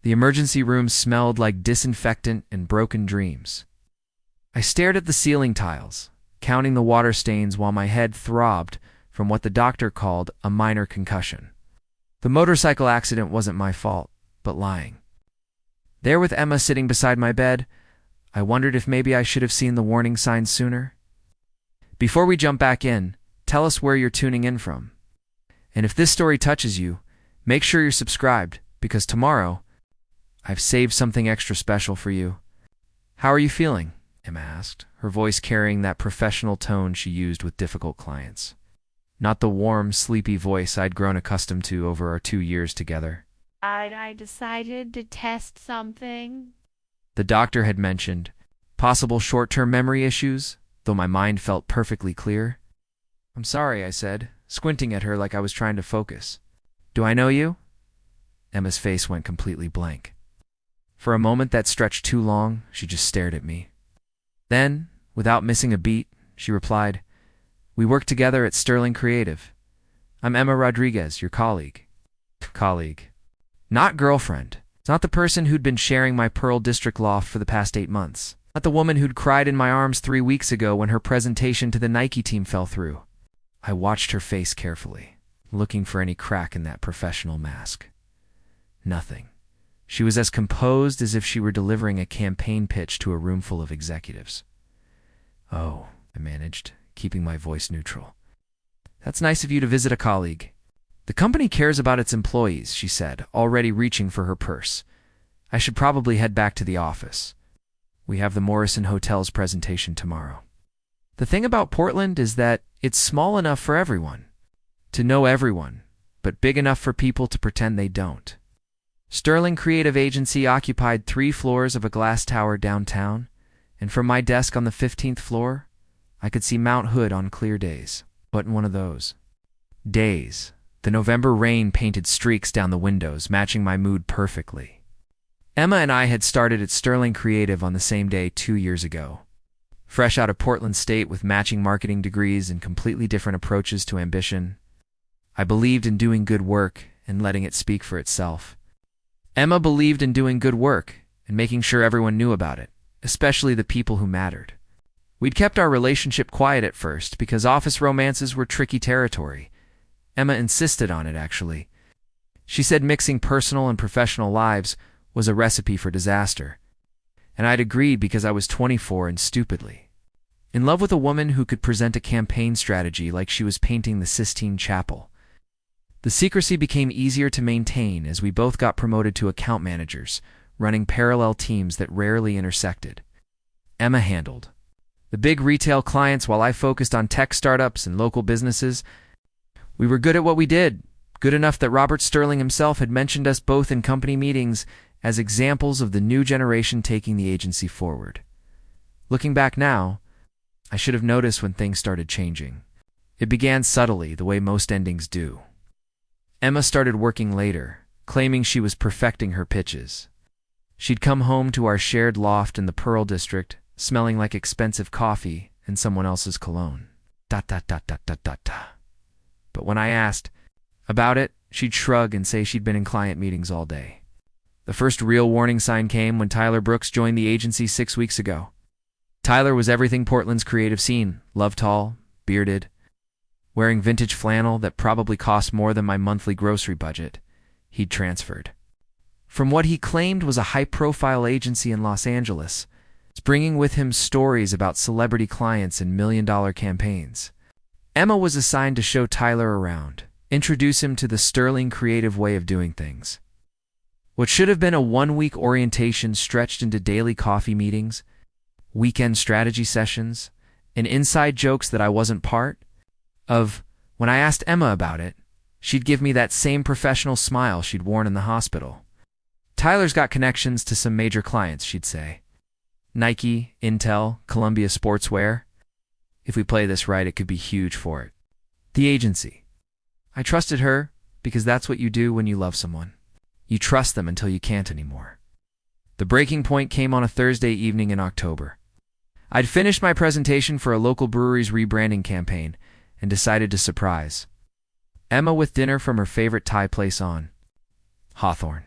The emergency room smelled like disinfectant and broken dreams. I stared at the ceiling tiles, counting the water stains while my head throbbed from what the doctor called a minor concussion. The motorcycle accident wasn't my fault, but lying. There with Emma sitting beside my bed, I wondered if maybe I should have seen the warning signs sooner. Before we jump back in, tell us where you're tuning in from. And if this story touches you, make sure you're subscribed, because tomorrow, I've saved something extra special for you. How are you feeling? Emma asked, her voice carrying that professional tone she used with difficult clients. Not the warm, sleepy voice I'd grown accustomed to over our 2 years together. I decided to test something. The doctor had mentioned possible short-term memory issues, though my mind felt perfectly clear. I'm sorry, I said, squinting at her like I was trying to focus. Do I know you? Emma's face went completely blank. For a moment that stretched too long, she just stared at me. Then, without missing a beat, she replied, We work together at Sterling Creative. I'm Emma Rodriguez, your colleague. Colleague. Not girlfriend. Not the person who'd been sharing my Pearl District loft for the past 8 months. Not the woman who'd cried in my arms 3 weeks ago when her presentation to the Nike team fell through. I watched her face carefully, looking for any crack in that professional mask. Nothing. She was as composed as if she were delivering a campaign pitch to a room full of executives. Oh, I managed, keeping my voice neutral. That's nice of you to visit a colleague. The company cares about its employees, she said, already reaching for her purse. I should probably head back to the office. We have the Morrison Hotel's presentation tomorrow. The thing about Portland is that it's small enough for everyone, to know everyone, but big enough for people to pretend they don't. Sterling Creative Agency occupied 3 floors of a glass tower downtown, and from my desk on the 15th floor, I could see Mount Hood on clear days. But in one of those days, the November rain painted streaks down the windows, matching my mood perfectly. Emma and I had started at Sterling Creative on the same day 2 years ago. Fresh out of Portland State with matching marketing degrees and completely different approaches to ambition, I believed in doing good work and letting it speak for itself. Emma believed in doing good work and making sure everyone knew about it, especially the people who mattered. We'd kept our relationship quiet at first because office romances were tricky territory. Emma insisted on it, actually. She said mixing personal and professional lives was a recipe for disaster. And I'd agreed because I was 24 and stupidly in love with a woman who could present a campaign strategy like she was painting the Sistine Chapel. The secrecy became easier to maintain as we both got promoted to account managers, running parallel teams that rarely intersected. Emma handled the big retail clients while I focused on tech startups and local businesses. We were good at what we did, good enough that Robert Sterling himself had mentioned us both in company meetings as examples of the new generation taking the agency forward. Looking back now, I should have noticed when things started changing. It began subtly, the way most endings do. Emma started working later, claiming she was perfecting her pitches. She'd come home to our shared loft in the Pearl District, smelling like expensive coffee and someone else's cologne. But when I asked about it, she'd shrug and say she'd been in client meetings all day. The first real warning sign came when Tyler Brooks joined the agency 6 weeks ago. Tyler was everything Portland's creative scene, love-tall, bearded, wearing vintage flannel that probably cost more than my monthly grocery budget. He'd transferred from what he claimed was a high-profile agency in Los Angeles, bringing with him stories about celebrity clients and million-dollar campaigns. Emma was assigned to show Tyler around, introduce him to the Sterling Creative way of doing things. What should have been a 1-week orientation stretched into daily coffee meetings, weekend strategy sessions, and inside jokes that I wasn't part of. When I asked Emma about it, she'd give me that same professional smile she'd worn in the hospital. Tyler's got connections to some major clients, she'd say. Nike, Intel, Columbia Sportswear. If we play this right, it could be huge for it. The agency. I trusted her because that's what you do when you love someone. You trust them until you can't anymore. The breaking point came on a Thursday evening in October. I'd finished my presentation for a local brewery's rebranding campaign and decided to surprise Emma with dinner from her favorite Thai place on Hawthorne.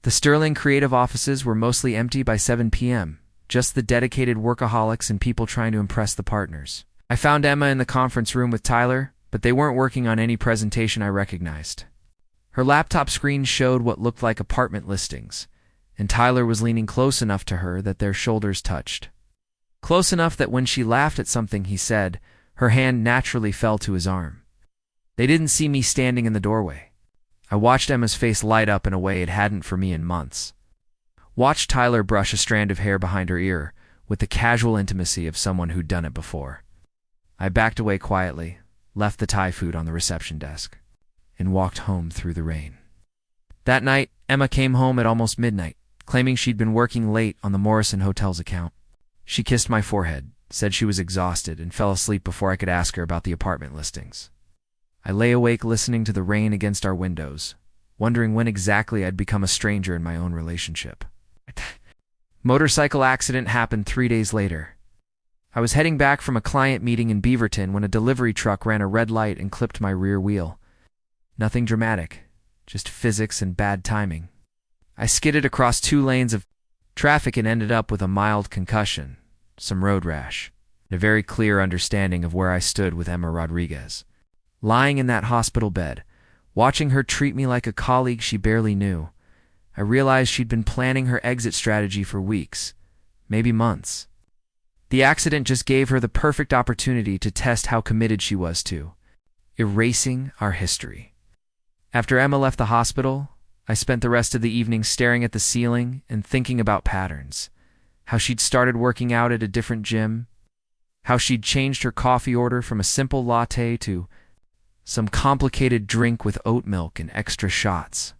The Sterling creative offices were mostly empty by 7 p.m., just the dedicated workaholics and people trying to impress the partners. I found Emma in the conference room with Tyler, but they weren't working on any presentation I recognized. Her laptop screen showed what looked like apartment listings, and Tyler was leaning close enough to her that their shoulders touched. Close enough that when she laughed at something he said, her hand naturally fell to his arm. They didn't see me standing in the doorway. I watched Emma's face light up in a way it hadn't for me in months. Watched Tyler brush a strand of hair behind her ear with the casual intimacy of someone who'd done it before. I backed away quietly, left the Thai food on the reception desk, and walked home through the rain. That night, Emma came home at almost midnight, claiming she'd been working late on the Morrison Hotel's account. She kissed my forehead, said she was exhausted, and fell asleep before I could ask her about the apartment listings. I lay awake listening to the rain against our windows, wondering when exactly I'd become a stranger in my own relationship. Motorcycle accident happened 3 days later. I was heading back from a client meeting in Beaverton when a delivery truck ran a red light and clipped my rear wheel. Nothing dramatic, just physics and bad timing. I skidded across 2 lanes of traffic and ended up with a mild concussion, some road rash, and a very clear understanding of where I stood with Emma Rodriguez. Lying in that hospital bed, watching her treat me like a colleague she barely knew, I realized she'd been planning her exit strategy for weeks, maybe months. The accident just gave her the perfect opportunity to test how committed she was to erasing our history. After Emma left the hospital, I spent the rest of the evening staring at the ceiling and thinking about patterns, how she'd started working out at a different gym, how she'd changed her coffee order from a simple latte to some complicated drink with oat milk and extra shots,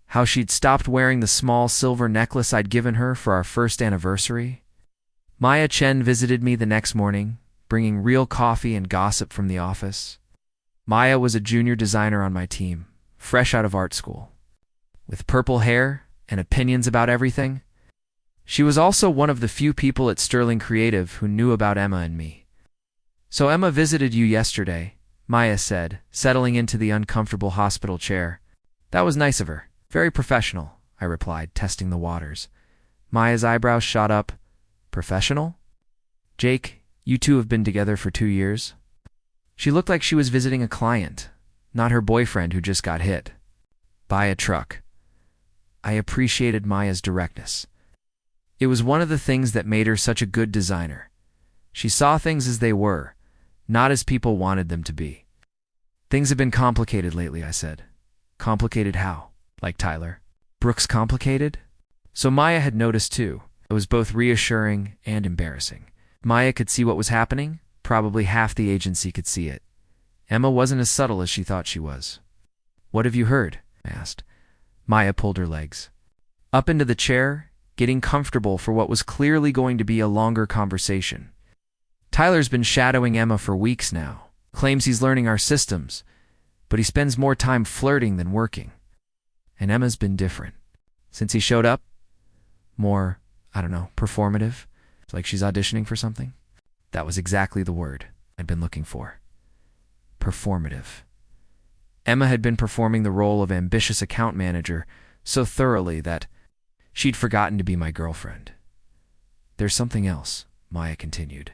how she'd stopped wearing the small silver necklace I'd given her for our first anniversary. Maya Chen visited me the next morning, bringing real coffee and gossip from the office. Maya was a junior designer on my team, fresh out of art school. With purple hair and opinions about everything, she was also one of the few people at Sterling Creative who knew about Emma and me. "So Emma visited you yesterday," Maya said, settling into the uncomfortable hospital chair. "That was nice of her. Very professional," I replied, testing the waters. Maya's eyebrows shot up. "Professional? Jake, you two have been together for 2 years?" She looked like she was visiting a client, not her boyfriend who just got hit by a truck. I appreciated Maya's directness. It was one of the things that made her such a good designer. She saw things as they were, not as people wanted them to be. "Things have been complicated lately," I said. "Complicated how? Like Tyler? Brooks complicated?" So Maya had noticed too. It was both reassuring and embarrassing. Maya could see what was happening. Probably half the agency could see it. Emma wasn't as subtle as she thought she was. "What have you heard?" I asked. Maya pulled her legs up into the chair, getting comfortable for what was clearly going to be a longer conversation. "Tyler's been shadowing Emma for weeks now. Claims he's learning our systems, but he spends more time flirting than working. And Emma's been different. Since he showed up, more, performative, like she's auditioning for something." That was exactly the word I'd been looking for. Performative. Emma had been performing the role of ambitious account manager so thoroughly that she'd forgotten to be my girlfriend. "There's something else," Maya continued.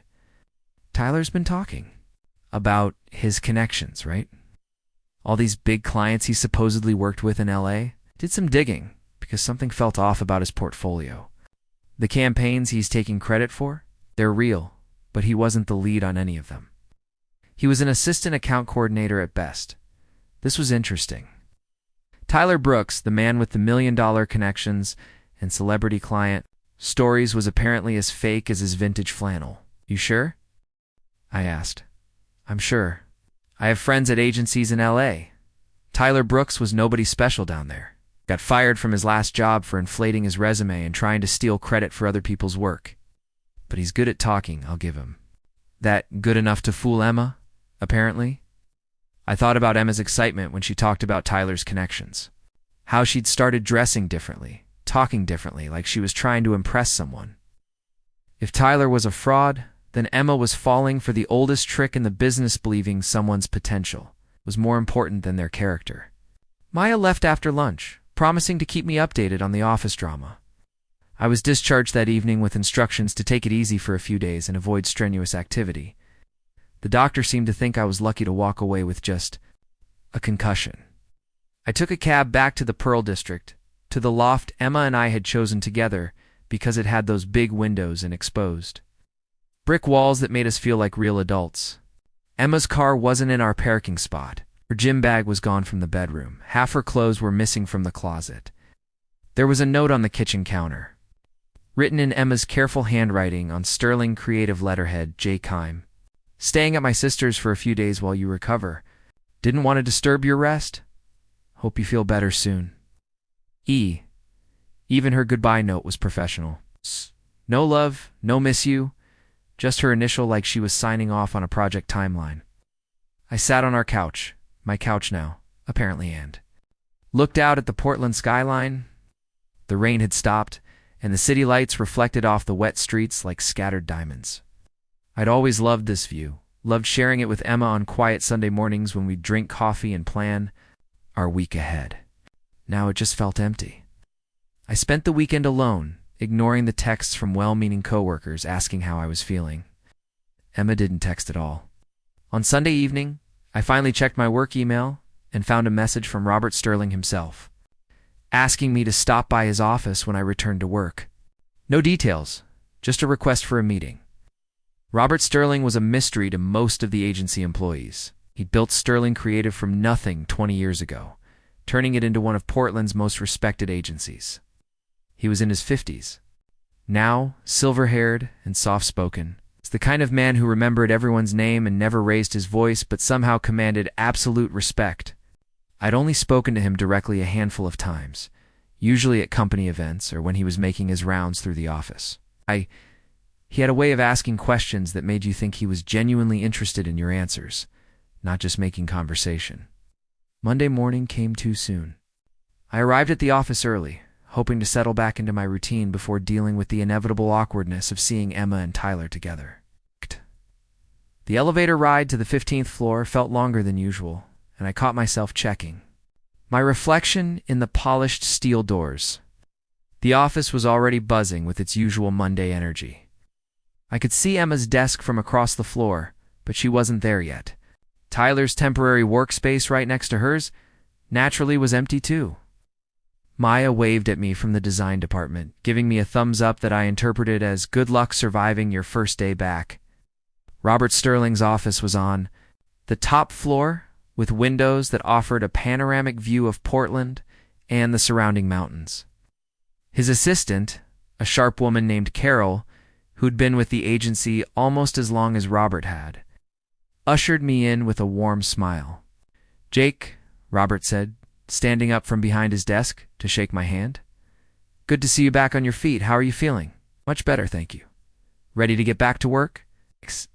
"Tyler's been talking about his connections, right? All these big clients he supposedly worked with in LA. Did some digging because something felt off about his portfolio. The campaigns he's taking credit for, they're real, but he wasn't the lead on any of them. He was an assistant account coordinator at best. This was interesting. Tyler Brooks, the man with the $1 million connections and celebrity client stories, was apparently as fake as his vintage flannel. "You sure?" I asked. "I'm sure. I have friends at agencies in LA. Tyler Brooks was nobody special down there. Got fired from his last job for inflating his resume and trying to steal credit for other people's work. But he's good at talking, I'll give him. That good enough to fool Emma, apparently?" I thought about Emma's excitement when she talked about Tyler's connections. How she'd started dressing differently, talking differently, like she was trying to impress someone. If Tyler was a fraud, then Emma was falling for the oldest trick in the business, believing someone's potential was more important than their character. Maya left after lunch, promising to keep me updated on the office drama. I was discharged that evening with instructions to take it easy for a few days and avoid strenuous activity. The doctor seemed to think I was lucky to walk away with just a concussion. I took a cab back to the Pearl District, to the loft Emma and I had chosen together because it had those big windows and exposed brick walls that made us feel like real adults. Emma's car wasn't in our parking spot. Her gym bag was gone from the bedroom. Half her clothes were missing from the closet. There was a note on the kitchen counter, written in Emma's careful handwriting on sterling creative letterhead, J. Kime. Staying at my sister's for a few days while you recover. Didn't want to disturb your rest? Hope you feel better soon. E. Even her goodbye note was professional. No love, no miss you. Just her initial like she was signing off on a project timeline. I sat on our couch, my couch now, apparently, and looked out at the Portland skyline. The rain had stopped, and the city lights reflected off the wet streets like scattered diamonds. I'd always loved this view, loved sharing it with Emma on quiet Sunday mornings when we'd drink coffee and plan our week ahead. Now it just felt empty. I spent the weekend alone, ignoring the texts from well-meaning coworkers asking how I was feeling. Emma didn't text at all. On Sunday evening, I finally checked my work email and found a message from Robert Sterling himself, asking me to stop by his office when I returned to work. No details, just a request for a meeting. Robert Sterling was a mystery to most of the agency employees. He'd built Sterling Creative from nothing 20 years ago, turning it into one of Portland's most respected agencies. He was in his 50s. Now, silver-haired and soft-spoken. He's the kind of man who remembered everyone's name and never raised his voice but somehow commanded absolute respect. I'd only spoken to him directly a handful of times, usually at company events or when he was making his rounds through the office. He had a way of asking questions that made you think he was genuinely interested in your answers, not just making conversation. Monday morning came too soon. I arrived at the office early, hoping to settle back into my routine before dealing with the inevitable awkwardness of seeing Emma and Tyler together. The elevator ride to the 15th floor felt longer than usual, and I caught myself checking my reflection in the polished steel doors. The office was already buzzing with its usual Monday energy. I could see Emma's desk from across the floor, but she wasn't there yet. Tyler's temporary workspace right next to hers naturally was empty too. Maya waved at me from the design department, giving me a thumbs up that I interpreted as good luck surviving your first day back. Robert Sterling's office was on the top floor with windows that offered a panoramic view of Portland and the surrounding mountains. His assistant, a sharp woman named Carol, who'd been with the agency almost as long as Robert had, ushered me in with a warm smile. "Jake," Robert said, standing up from behind his desk to shake my hand. "Good to see you back on your feet. How are you feeling?" "Much better, thank you." "Ready to get back to work?"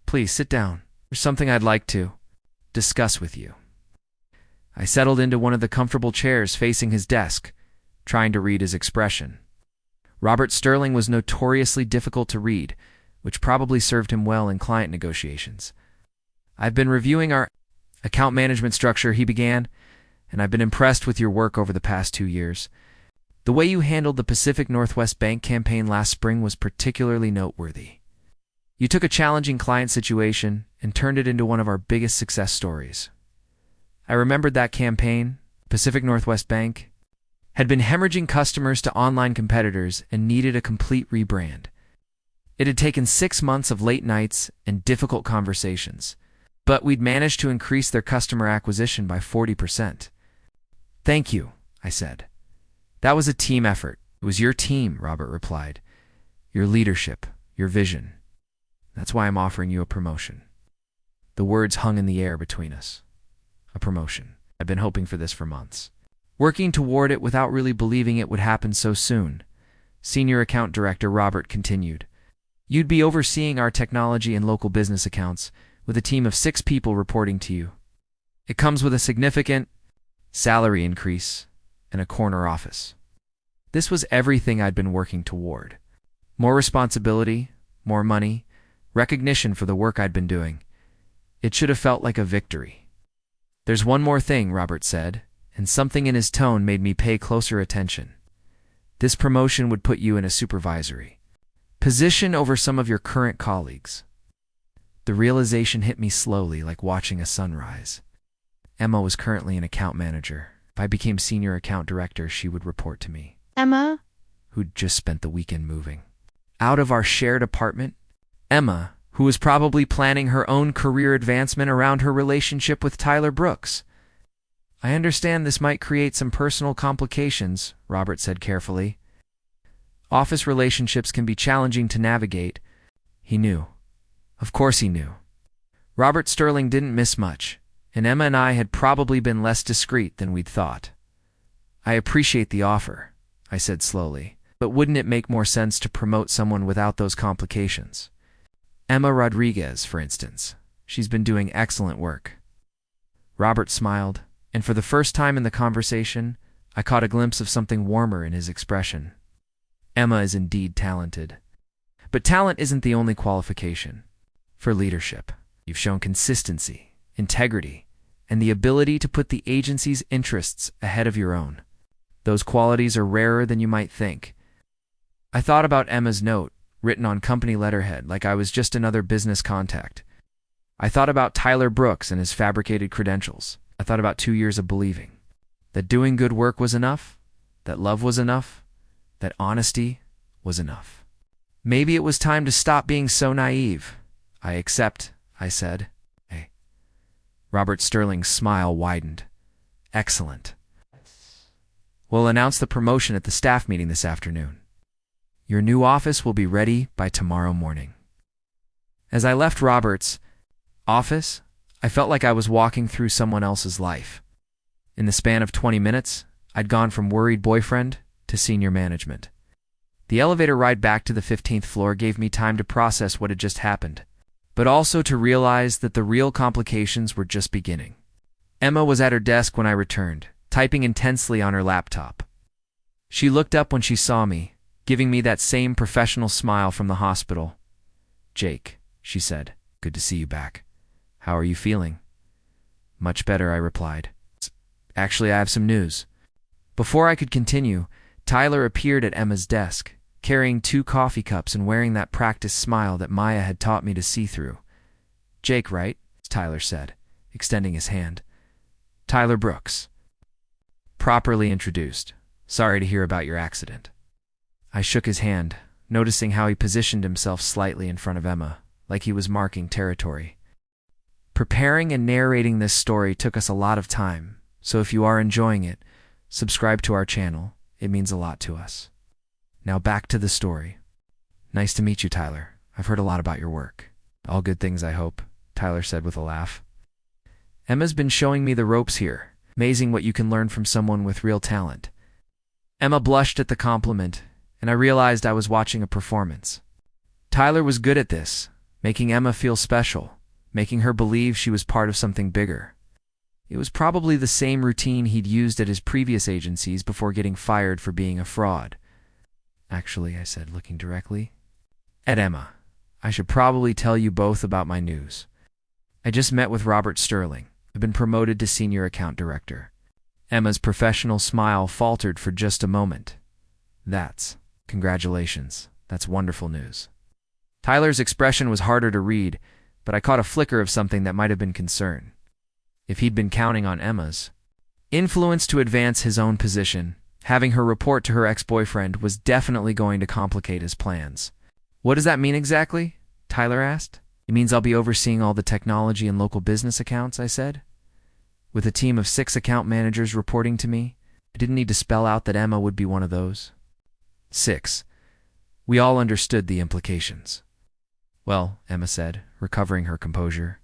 "Please, sit down. There's something I'd like to discuss with you." I settled into one of the comfortable chairs facing his desk, trying to read his expression. Robert Sterling was notoriously difficult to read, which probably served him well in client negotiations. "I've been reviewing our account management structure," he began, "and I've been impressed with your work over the past 2 years. The way you handled the Pacific Northwest Bank campaign last spring was particularly noteworthy. You took a challenging client situation and turned it into one of our biggest success stories. I remembered that campaign, Pacific Northwest Bank, had been hemorrhaging customers to online competitors and needed a complete rebrand. It had taken 6 months of late nights and difficult conversations, but we'd managed to increase their customer acquisition by 40%. "Thank you," I said. "That was a team effort." "It was your team," Robert replied. "Your leadership, your vision. That's why I'm offering you a promotion." The words hung in the air between us. A promotion. I'd been hoping for this for months, working toward it without really believing it would happen so soon. Senior Account Director Robert continued. "You'd be overseeing our technology and local business accounts, with a team of 6 people reporting to you. It comes with a significant salary increase and a corner office." This was everything I'd been working toward. More responsibility, more money, recognition for the work I'd been doing. It should have felt like a victory. "There's one more thing," Robert said, and something in his tone made me pay closer attention. This promotion would put you in a supervisory position over some of your current colleagues. The realization hit me slowly, like watching a sunrise. Emma was currently an account manager. If I became senior account director, she would report to me. Emma? Who'd just spent the weekend moving out of our shared apartment. Emma, who was probably planning her own career advancement around her relationship with Tyler Brooks. I understand this might create some personal complications, Robert said carefully. Office relationships can be challenging to navigate. He knew. Of course he knew. Robert Sterling didn't miss much, and Emma and I had probably been less discreet than we'd thought. I appreciate the offer, I said slowly, but wouldn't it make more sense to promote someone without those complications? Emma Rodriguez, for instance. She's been doing excellent work. Robert smiled, and for the first time in the conversation, I caught a glimpse of something warmer in his expression. Emma is indeed talented. But talent isn't the only qualification. For leadership, you've shown consistency, integrity, and the ability to put the agency's interests ahead of your own. Those qualities are rarer than you might think. I thought about Emma's note, written on company letterhead like I was just another business contact. I thought about Tyler Brooks and his fabricated credentials. I thought about 2 years of believing that doing good work was enough, that love was enough, that honesty was enough. Maybe it was time to stop being so naive. I accept, I said. Hey. Robert Sterling's smile widened. Excellent. We'll announce the promotion at the staff meeting this afternoon. Your new office will be ready by tomorrow morning. As I left Robert's office, I felt like I was walking through someone else's life. In the span of 20 minutes, I'd gone from worried boyfriend to senior management. The elevator ride back to the 15th floor gave me time to process what had just happened, but also to realize that the real complications were just beginning. Emma was at her desk when I returned, typing intensely on her laptop. She looked up when she saw me, giving me that same professional smile from the hospital. "Jake," she said, "good to see you back. How are you feeling?" "Much better," I replied. "Actually, I have some news." Before I could continue, Tyler appeared at Emma's desk, carrying 2 coffee cups and wearing that practiced smile that Maya had taught me to see through. "Jake, right?" Tyler said, extending his hand. "Tyler Brooks." Properly introduced. "Sorry to hear about your accident." I shook his hand, noticing how he positioned himself slightly in front of Emma, like he was marking territory. Preparing and narrating this story took us a lot of time, so if you are enjoying it, subscribe to our channel. It means a lot to us. Now back to the story. "Nice to meet you, Tyler. I've heard a lot about your work." "All good things, I hope," Tyler said with a laugh. "Emma's been showing me the ropes here. Amazing what you can learn from someone with real talent." Emma blushed at the compliment, and I realized I was watching a performance. Tyler was good at this, making Emma feel special, making her believe she was part of something bigger. It was probably the same routine he'd used at his previous agencies before getting fired for being a fraud. "Actually," I said, looking directly at Emma, "I should probably tell you both about my news. I just met with Robert Sterling. I've been promoted to senior account director." Emma's professional smile faltered for just a moment. Congratulations. That's wonderful news." Tyler's expression was harder to read, but I caught a flicker of something that might have been concern. If he'd been counting on Emma's influence to advance his own position, having her report to her ex-boyfriend was definitely going to complicate his plans. "What does that mean exactly?" Tyler asked. "It means I'll be overseeing all the technology and local business accounts," I said. With a team of 6 account managers reporting to me, I didn't need to spell out that Emma would be one of those. 6. We all understood the implications. "Well," Emma said, recovering her composure,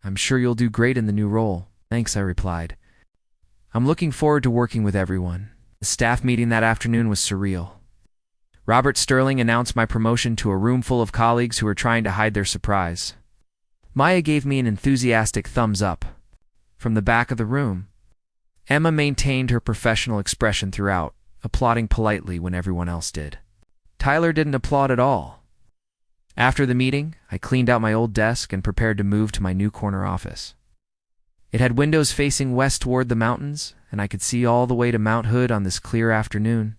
"I'm sure you'll do great in the new role." "Thanks," I replied. "I'm looking forward to working with everyone." The staff meeting that afternoon was surreal. Robert Sterling announced my promotion to a room full of colleagues who were trying to hide their surprise. Maya gave me an enthusiastic thumbs up. From the back of the room, Emma maintained her professional expression throughout, applauding politely when everyone else did. Tyler didn't applaud at all. After the meeting, I cleaned out my old desk and prepared to move to my new corner office. It had windows facing west toward the mountains, and I could see all the way to Mount Hood on this clear afternoon.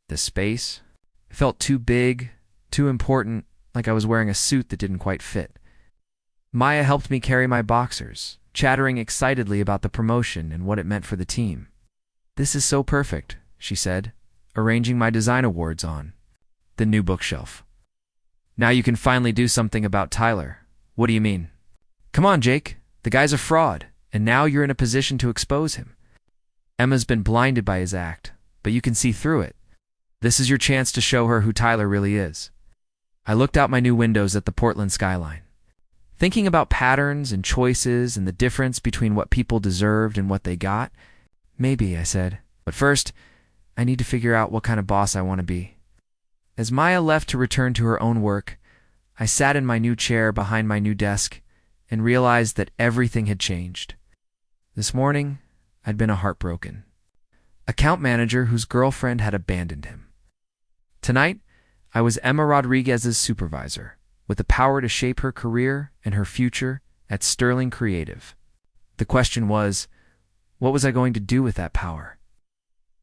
The space felt too big, too important, like I was wearing a suit that didn't quite fit. Maya helped me carry my boxers, chattering excitedly about the promotion and what it meant for the team. "This is so perfect," she said, arranging my design awards on the new bookshelf. "Now you can finally do something about Tyler." "What do you mean?" "Come on, Jake. The guy's a fraud, and now you're in a position to expose him. Emma's been blinded by his act, but you can see through it. This is your chance to show her who Tyler really is." I looked out my new windows at the Portland skyline, thinking about patterns and choices and the difference between what people deserved and what they got. "Maybe," I said, "but first, I need to figure out what kind of boss I want to be." As Maya left to return to her own work, I sat in my new chair behind my new desk and realized that everything had changed. This morning, I'd been a heartbroken account manager whose girlfriend had abandoned him. Tonight, I was Emma Rodriguez's supervisor, with the power to shape her career and her future at Sterling Creative. The question was, what was I going to do with that power?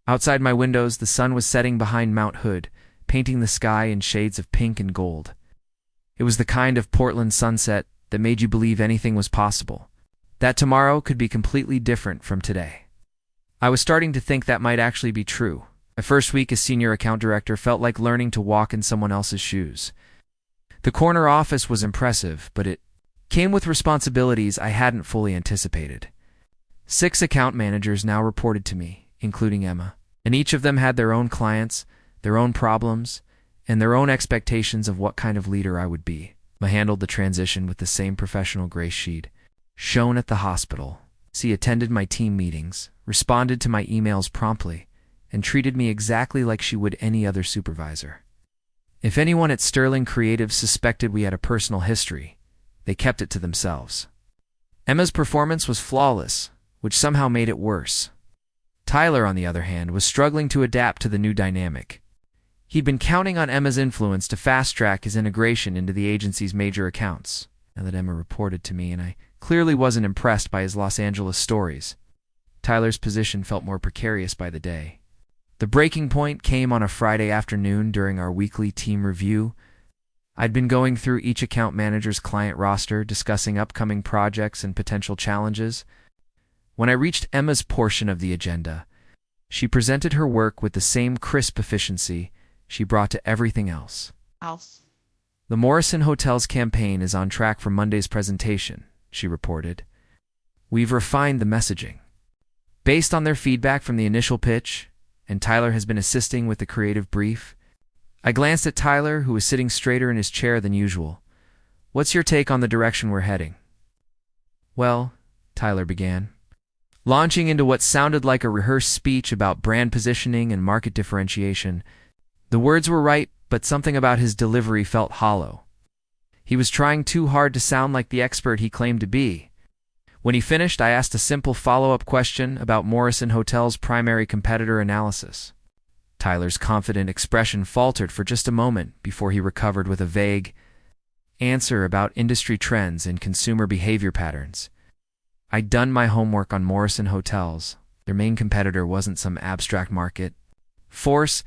Outside my windows, the sun was setting behind Mount Hood, painting the sky in shades of pink and gold. It was the kind of Portland sunset that made you believe anything was possible, that tomorrow could be completely different from today. I was starting to think that might actually be true. My first week as senior account director felt like learning to walk in someone else's shoes. The corner office was impressive, but it came with responsibilities I hadn't fully anticipated. 6 account managers now reported to me, including Emma, and each of them had their own clients, their own problems, and their own expectations of what kind of leader I would be. I handled the transition with the same professional grace she'd shown at the hospital. She attended my team meetings, responded to my emails promptly, and treated me exactly like she would any other supervisor. If anyone at Sterling Creative suspected we had a personal history, they kept it to themselves. Emma's performance was flawless, which somehow made it worse. Tyler, on the other hand, was struggling to adapt to the new dynamic. He'd been counting on Emma's influence to fast-track his integration into the agency's major accounts. Now that Emma reported to me, and I clearly wasn't impressed by his Los Angeles stories, Tyler's position felt more precarious by the day. The breaking point came on a Friday afternoon during our weekly team review. I'd been going through each account manager's client roster, discussing upcoming projects and potential challenges. When I reached Emma's portion of the agenda, she presented her work with the same crisp efficiency she brought to everything else. "The Morrison Hotel's campaign is on track for Monday's presentation," she reported. "We've refined the messaging based on their feedback from the initial pitch, and Tyler has been assisting with the creative brief." I glanced at Tyler, who was sitting straighter in his chair than usual. "What's your take on the direction we're heading?" "Well," Tyler began, launching into what sounded like a rehearsed speech about brand positioning and market differentiation. The words were right, but something about his delivery felt hollow. He was trying too hard to sound like the expert he claimed to be. When he finished, I asked a simple follow-up question about Morrison Hotel's primary competitor analysis. Tyler's confident expression faltered for just a moment before he recovered with a vague answer about industry trends and consumer behavior patterns. I'd done my homework on Morrison Hotels. Their main competitor wasn't some abstract market force.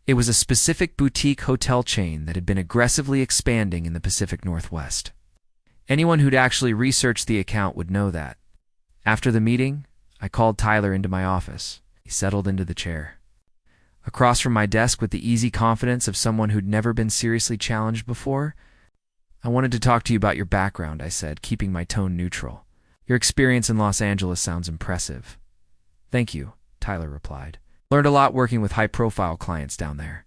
It was a specific boutique hotel chain that had been aggressively expanding in the Pacific Northwest. Anyone who'd actually researched the account would know that. After the meeting, I called Tyler into my office. He settled into the chair across from my desk with the easy confidence of someone who'd never been seriously challenged before. "I wanted to talk to you about your background," I said, keeping my tone neutral. "Your experience in Los Angeles sounds impressive." "Thank you," Tyler replied. "Learned a lot working with high-profile clients down there."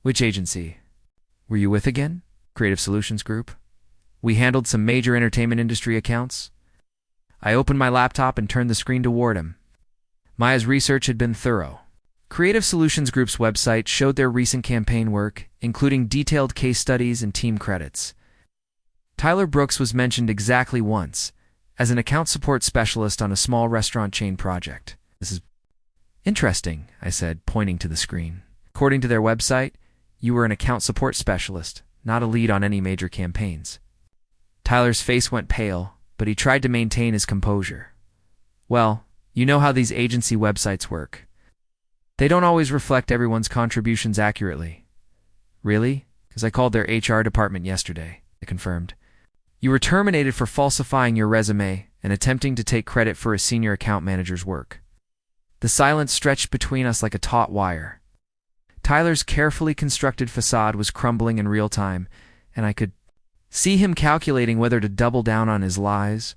Which agency were you with again?" "Creative Solutions Group. We handled some major entertainment industry accounts." I opened my laptop and turned the screen toward him. Maya's research had been thorough. Creative Solutions Group's website showed their recent campaign work, including detailed case studies and team credits. Tyler Brooks was mentioned exactly once, as an account support specialist on a small restaurant chain project. "This is interesting," I said, pointing to the screen. "According to their website, you were an account support specialist, not a lead on any major campaigns." Tyler's face went pale, but he tried to maintain his composure. "Well, You know how these agency websites work. They don't always reflect everyone's contributions accurately. Really? Because I called their HR department yesterday, they confirmed. You were terminated for falsifying your resume and attempting to take credit for a senior account manager's work. The silence stretched between us like a taut wire. Tyler's carefully constructed facade was crumbling in real time, and I could see him calculating whether to double down on his lies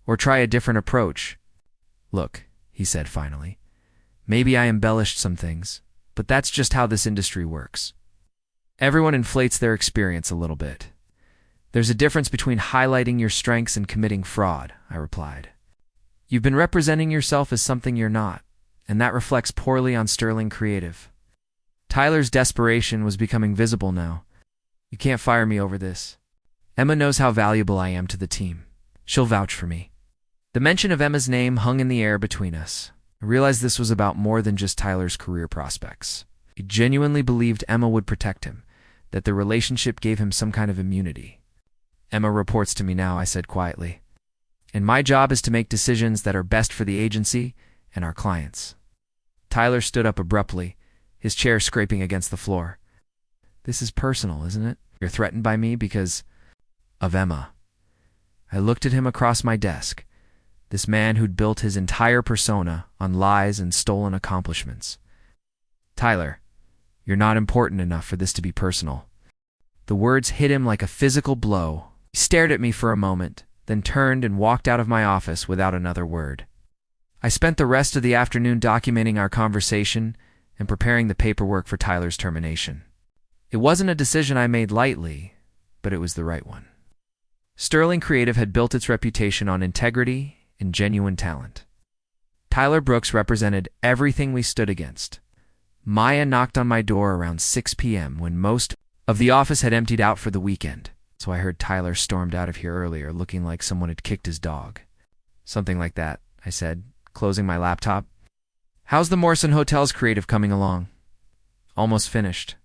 or try a different approach. Look, he said finally, maybe I embellished some things, but that's just how this industry works. Everyone inflates their experience a little bit. There's a difference between highlighting your strengths and committing fraud, I replied. You've been representing yourself as something you're not, and that reflects poorly on Sterling Creative. Tyler's desperation was becoming visible now. You can't fire me over this. Emma knows how valuable I am to the team. She'll vouch for me. The mention of Emma's name hung in the air between us. I realized this was about more than just Tyler's career prospects. He genuinely believed Emma would protect him, that the relationship gave him some kind of immunity. Emma reports to me now, I said quietly. And my job is to make decisions that are best for the agency and our clients. Tyler stood up abruptly, his chair scraping against the floor. This is personal, isn't it? You're threatened by me because of Emma. I looked at him across my desk, this man who'd built his entire persona on lies and stolen accomplishments. Tyler, you're not important enough for this to be personal. The words hit him like a physical blow. He stared at me for a moment, then turned and walked out of my office without another word. I spent the rest of the afternoon documenting our conversation and preparing the paperwork for Tyler's termination. It wasn't a decision I made lightly, but it was the right one. Sterling Creative had built its reputation on integrity and genuine talent. Tyler Brooks represented everything we stood against. Maya knocked on my door around 6 p.m. when most of the office had emptied out for the weekend, so I heard Tyler stormed out of here earlier looking like someone had kicked his dog. Something like that, I said, closing my laptop. How's the Morrison Hotel's creative coming along? Almost finished.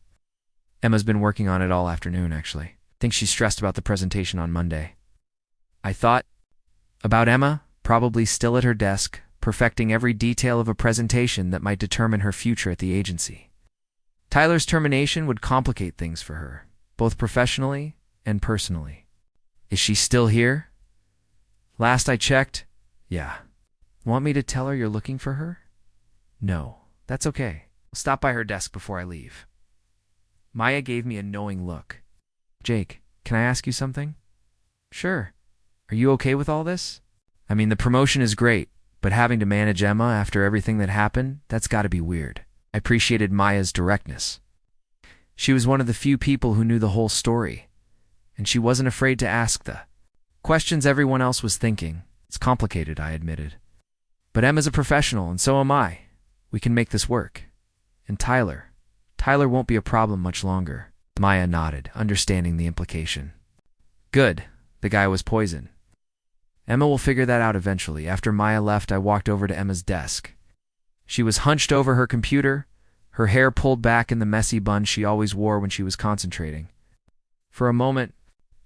Emma's been working on it all afternoon, actually. I think she's stressed about the presentation on Monday. I thought about Emma, probably still at her desk, perfecting every detail of a presentation that might determine her future at the agency. Tyler's termination would complicate things for her, both professionally and personally. Is she still here? Last I checked, yeah. Want me to tell her you're looking for her? No, that's okay. I'll stop by her desk before I leave. Maya gave me a knowing look. Jake, can I ask you something? Sure. Are you okay with all this? I mean, the promotion is great, but having to manage Emma after everything that happened, that's got to be weird. I appreciated Maya's directness. She was one of the few people who knew the whole story, and she wasn't afraid to ask the questions everyone else was thinking. It's complicated, I admitted. But Emma's a professional, and so am I. We can make this work. And Tyler won't be a problem much longer. Maya nodded, understanding the implication. Good. The guy was poison. Emma will figure that out eventually. After Maya left, I walked over to Emma's desk. She was hunched over her computer, her hair pulled back in the messy bun she always wore when she was concentrating. For a moment,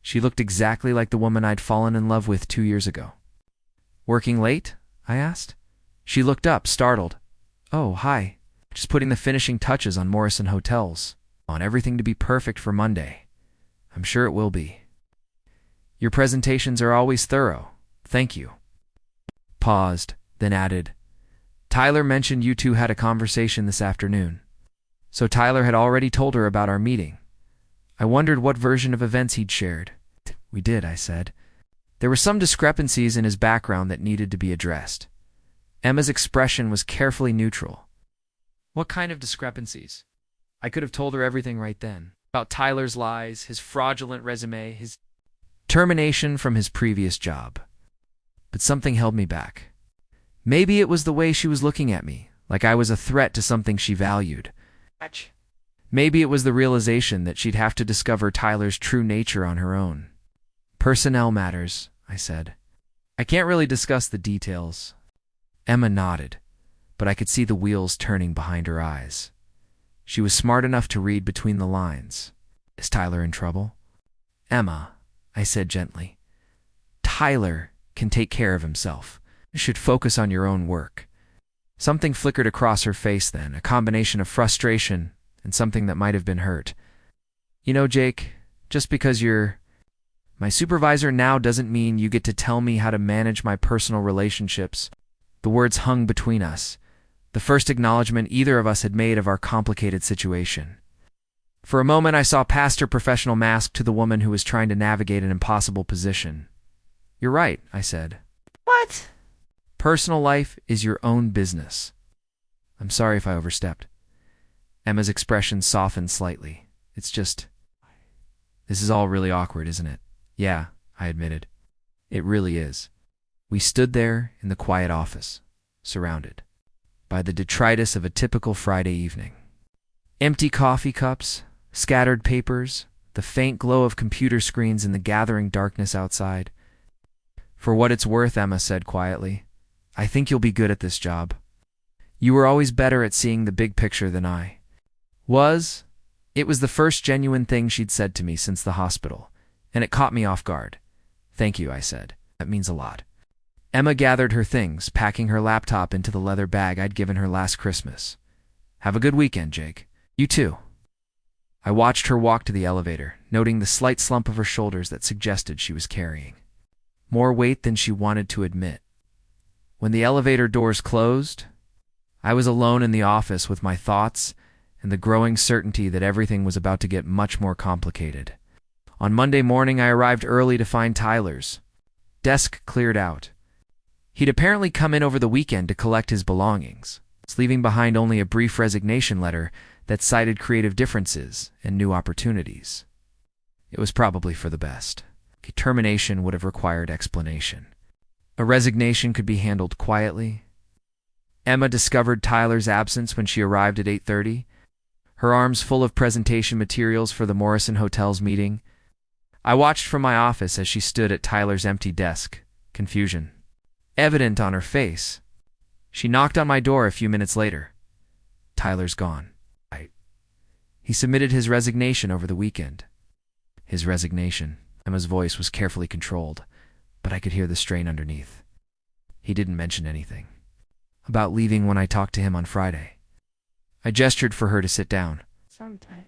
she looked exactly like the woman I'd fallen in love with 2 years ago. Working late? I asked. She looked up, startled. Oh, hi. Just putting the finishing touches on Morrison Hotels. I want everything to be perfect for Monday. I'm sure it will be. Your presentations are always thorough. Thank you. Paused, then added, Tyler mentioned you two had a conversation this afternoon. So Tyler had already told her about our meeting. I wondered what version of events he'd shared. We did, I said. There were some discrepancies in his background that needed to be addressed. Emma's expression was carefully neutral. What kind of discrepancies? I could have told her everything right then. About Tyler's lies, his fraudulent resume, his termination from his previous job. But something held me back. Maybe it was the way she was looking at me, like I was a threat to something she valued. Maybe it was the realization that she'd have to discover Tyler's true nature on her own. Personnel matters, I said. I can't really discuss the details. Emma nodded, but I could see the wheels turning behind her eyes. She was smart enough to read between the lines. Is Tyler in trouble? Emma, I said gently, Tyler can take care of himself. You should focus on your own work. Something flickered across her face then, a combination of frustration and something that might have been hurt. You know, Jake, just because you're my supervisor now doesn't mean you get to tell me how to manage my personal relationships. The words hung between us, the first acknowledgement either of us had made of our complicated situation. For a moment I saw past her professional mask to the woman who was trying to navigate an impossible position. You're right, I said. What? Personal life is your own business. I'm sorry if I overstepped. Emma's expression softened slightly. It's just... This is all really awkward, isn't it? Yeah, I admitted. It really is. We stood there in the quiet office, surrounded by the detritus of a typical Friday evening. Empty coffee cups, scattered papers, the faint glow of computer screens in the gathering darkness outside. For what it's worth, Emma said quietly, I think you'll be good at this job. You were always better at seeing the big picture than I was. It was the first genuine thing she'd said to me since the hospital, and it caught me off guard. Thank you, I said. That means a lot. Emma gathered her things, packing her laptop into the leather bag I'd given her last Christmas. Have a good weekend, Jake. You too. I watched her walk to the elevator, noting the slight slump of her shoulders that suggested she was carrying more weight than she wanted to admit. When the elevator doors closed, I was alone in the office with my thoughts and the growing certainty that everything was about to get much more complicated. On Monday morning, I arrived early to find Tyler's desk cleared out. He'd apparently come in over the weekend to collect his belongings, leaving behind only a brief resignation letter that cited creative differences and new opportunities. It was probably for the best. A termination would have required explanation. A resignation could be handled quietly. Emma discovered Tyler's absence when she arrived at 8:30, her arms full of presentation materials for the Morrison Hotel's meeting. I watched from my office as she stood at Tyler's empty desk, confusion evident on her face. She knocked on my door a few minutes later. Tyler's gone. He submitted his resignation over the weekend. His resignation. Emma's voice was carefully controlled, but I could hear the strain underneath. He didn't mention anything about leaving when I talked to him on Friday. I gestured for her to sit down. Sometimes.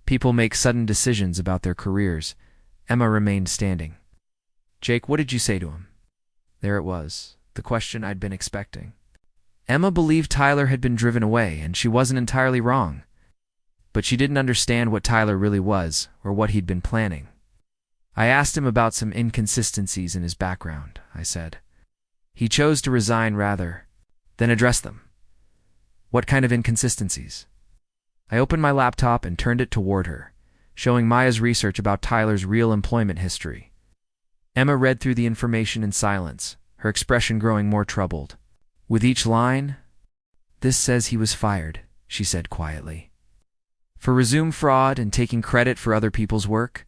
People make sudden decisions about their careers. Emma remained standing. Jake, what did you say to him? There it was, the question I'd been expecting. Emma believed Tyler had been driven away, and she wasn't entirely wrong. But she didn't understand what Tyler really was, or what he'd been planning. I asked him about some inconsistencies in his background, I said. He chose to resign rather than address them. What kind of inconsistencies? I opened my laptop and turned it toward her, showing Maya's research about Tyler's real employment history. Emma read through the information in silence, her expression growing more troubled. With each line, "This says he was fired," she said quietly. For resume fraud and taking credit for other people's work?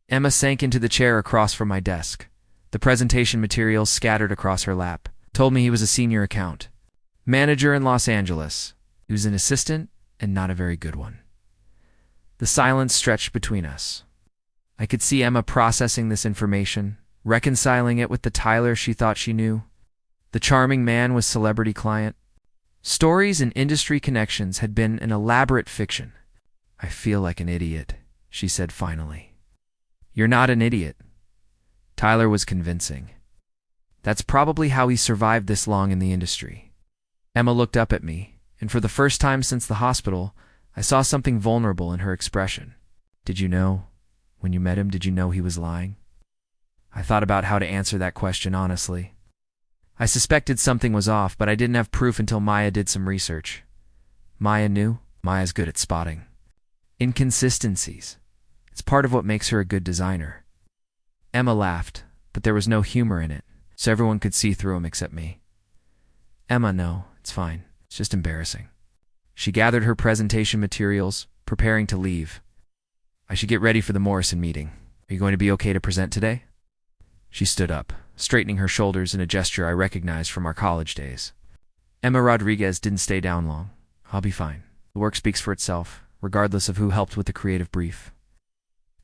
Emma sank into the chair across from my desk. The presentation materials scattered across her lap. Told me he was a senior account manager in Los Angeles. He was an assistant and not a very good one. The silence stretched between us. I could see Emma processing this information, reconciling it with the Tyler she thought she knew. The charming man with celebrity client. Stories and industry connections had been an elaborate fiction. I feel like an idiot, she said finally. You're not an idiot. Tyler was convincing. That's probably how he survived this long in the industry. Emma looked up at me, and for the first time since the hospital, I saw something vulnerable in her expression. Did you know? When you met him, did you know he was lying? I thought about how to answer that question honestly. I suspected something was off, but I didn't have proof until Maya did some research. Maya knew. Maya's good at spotting inconsistencies. It's part of what makes her a good designer. Emma laughed, but there was no humor in it, so everyone could see through him except me. Emma, no, it's fine. It's just embarrassing. She gathered her presentation materials, preparing to leave. I should get ready for the Morrison meeting. Are you going to be okay to present today? She stood up, straightening her shoulders in a gesture I recognized from our college days. Emma Rodriguez didn't stay down long. I'll be fine. The work speaks for itself, regardless of who helped with the creative brief.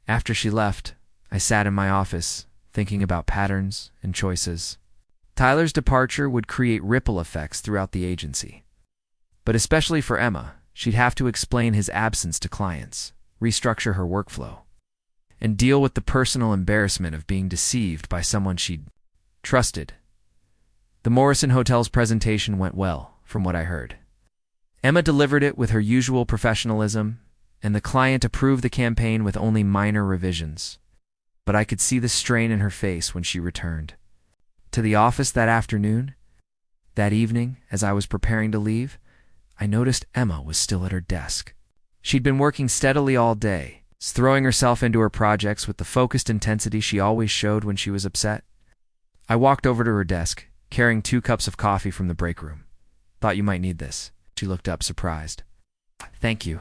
After she left, I sat in my office, thinking about patterns and choices. Tyler's departure would create ripple effects throughout the agency. But especially for Emma, she'd have to explain his absence to clients, restructure her workflow, and deal with the personal embarrassment of being deceived by someone she'd trusted. The Morrison Hotel's presentation went well, from what I heard. Emma delivered it with her usual professionalism, and the client approved the campaign with only minor revisions. But I could see the strain in her face when she returned to the office that afternoon. That evening, as I was preparing to leave, I noticed Emma was still at her desk. She'd been working steadily all day, throwing herself into her projects with the focused intensity she always showed when she was upset. I walked over to her desk, carrying 2 cups of coffee from the break room. "Thought you might need this." She looked up, surprised. "Thank you."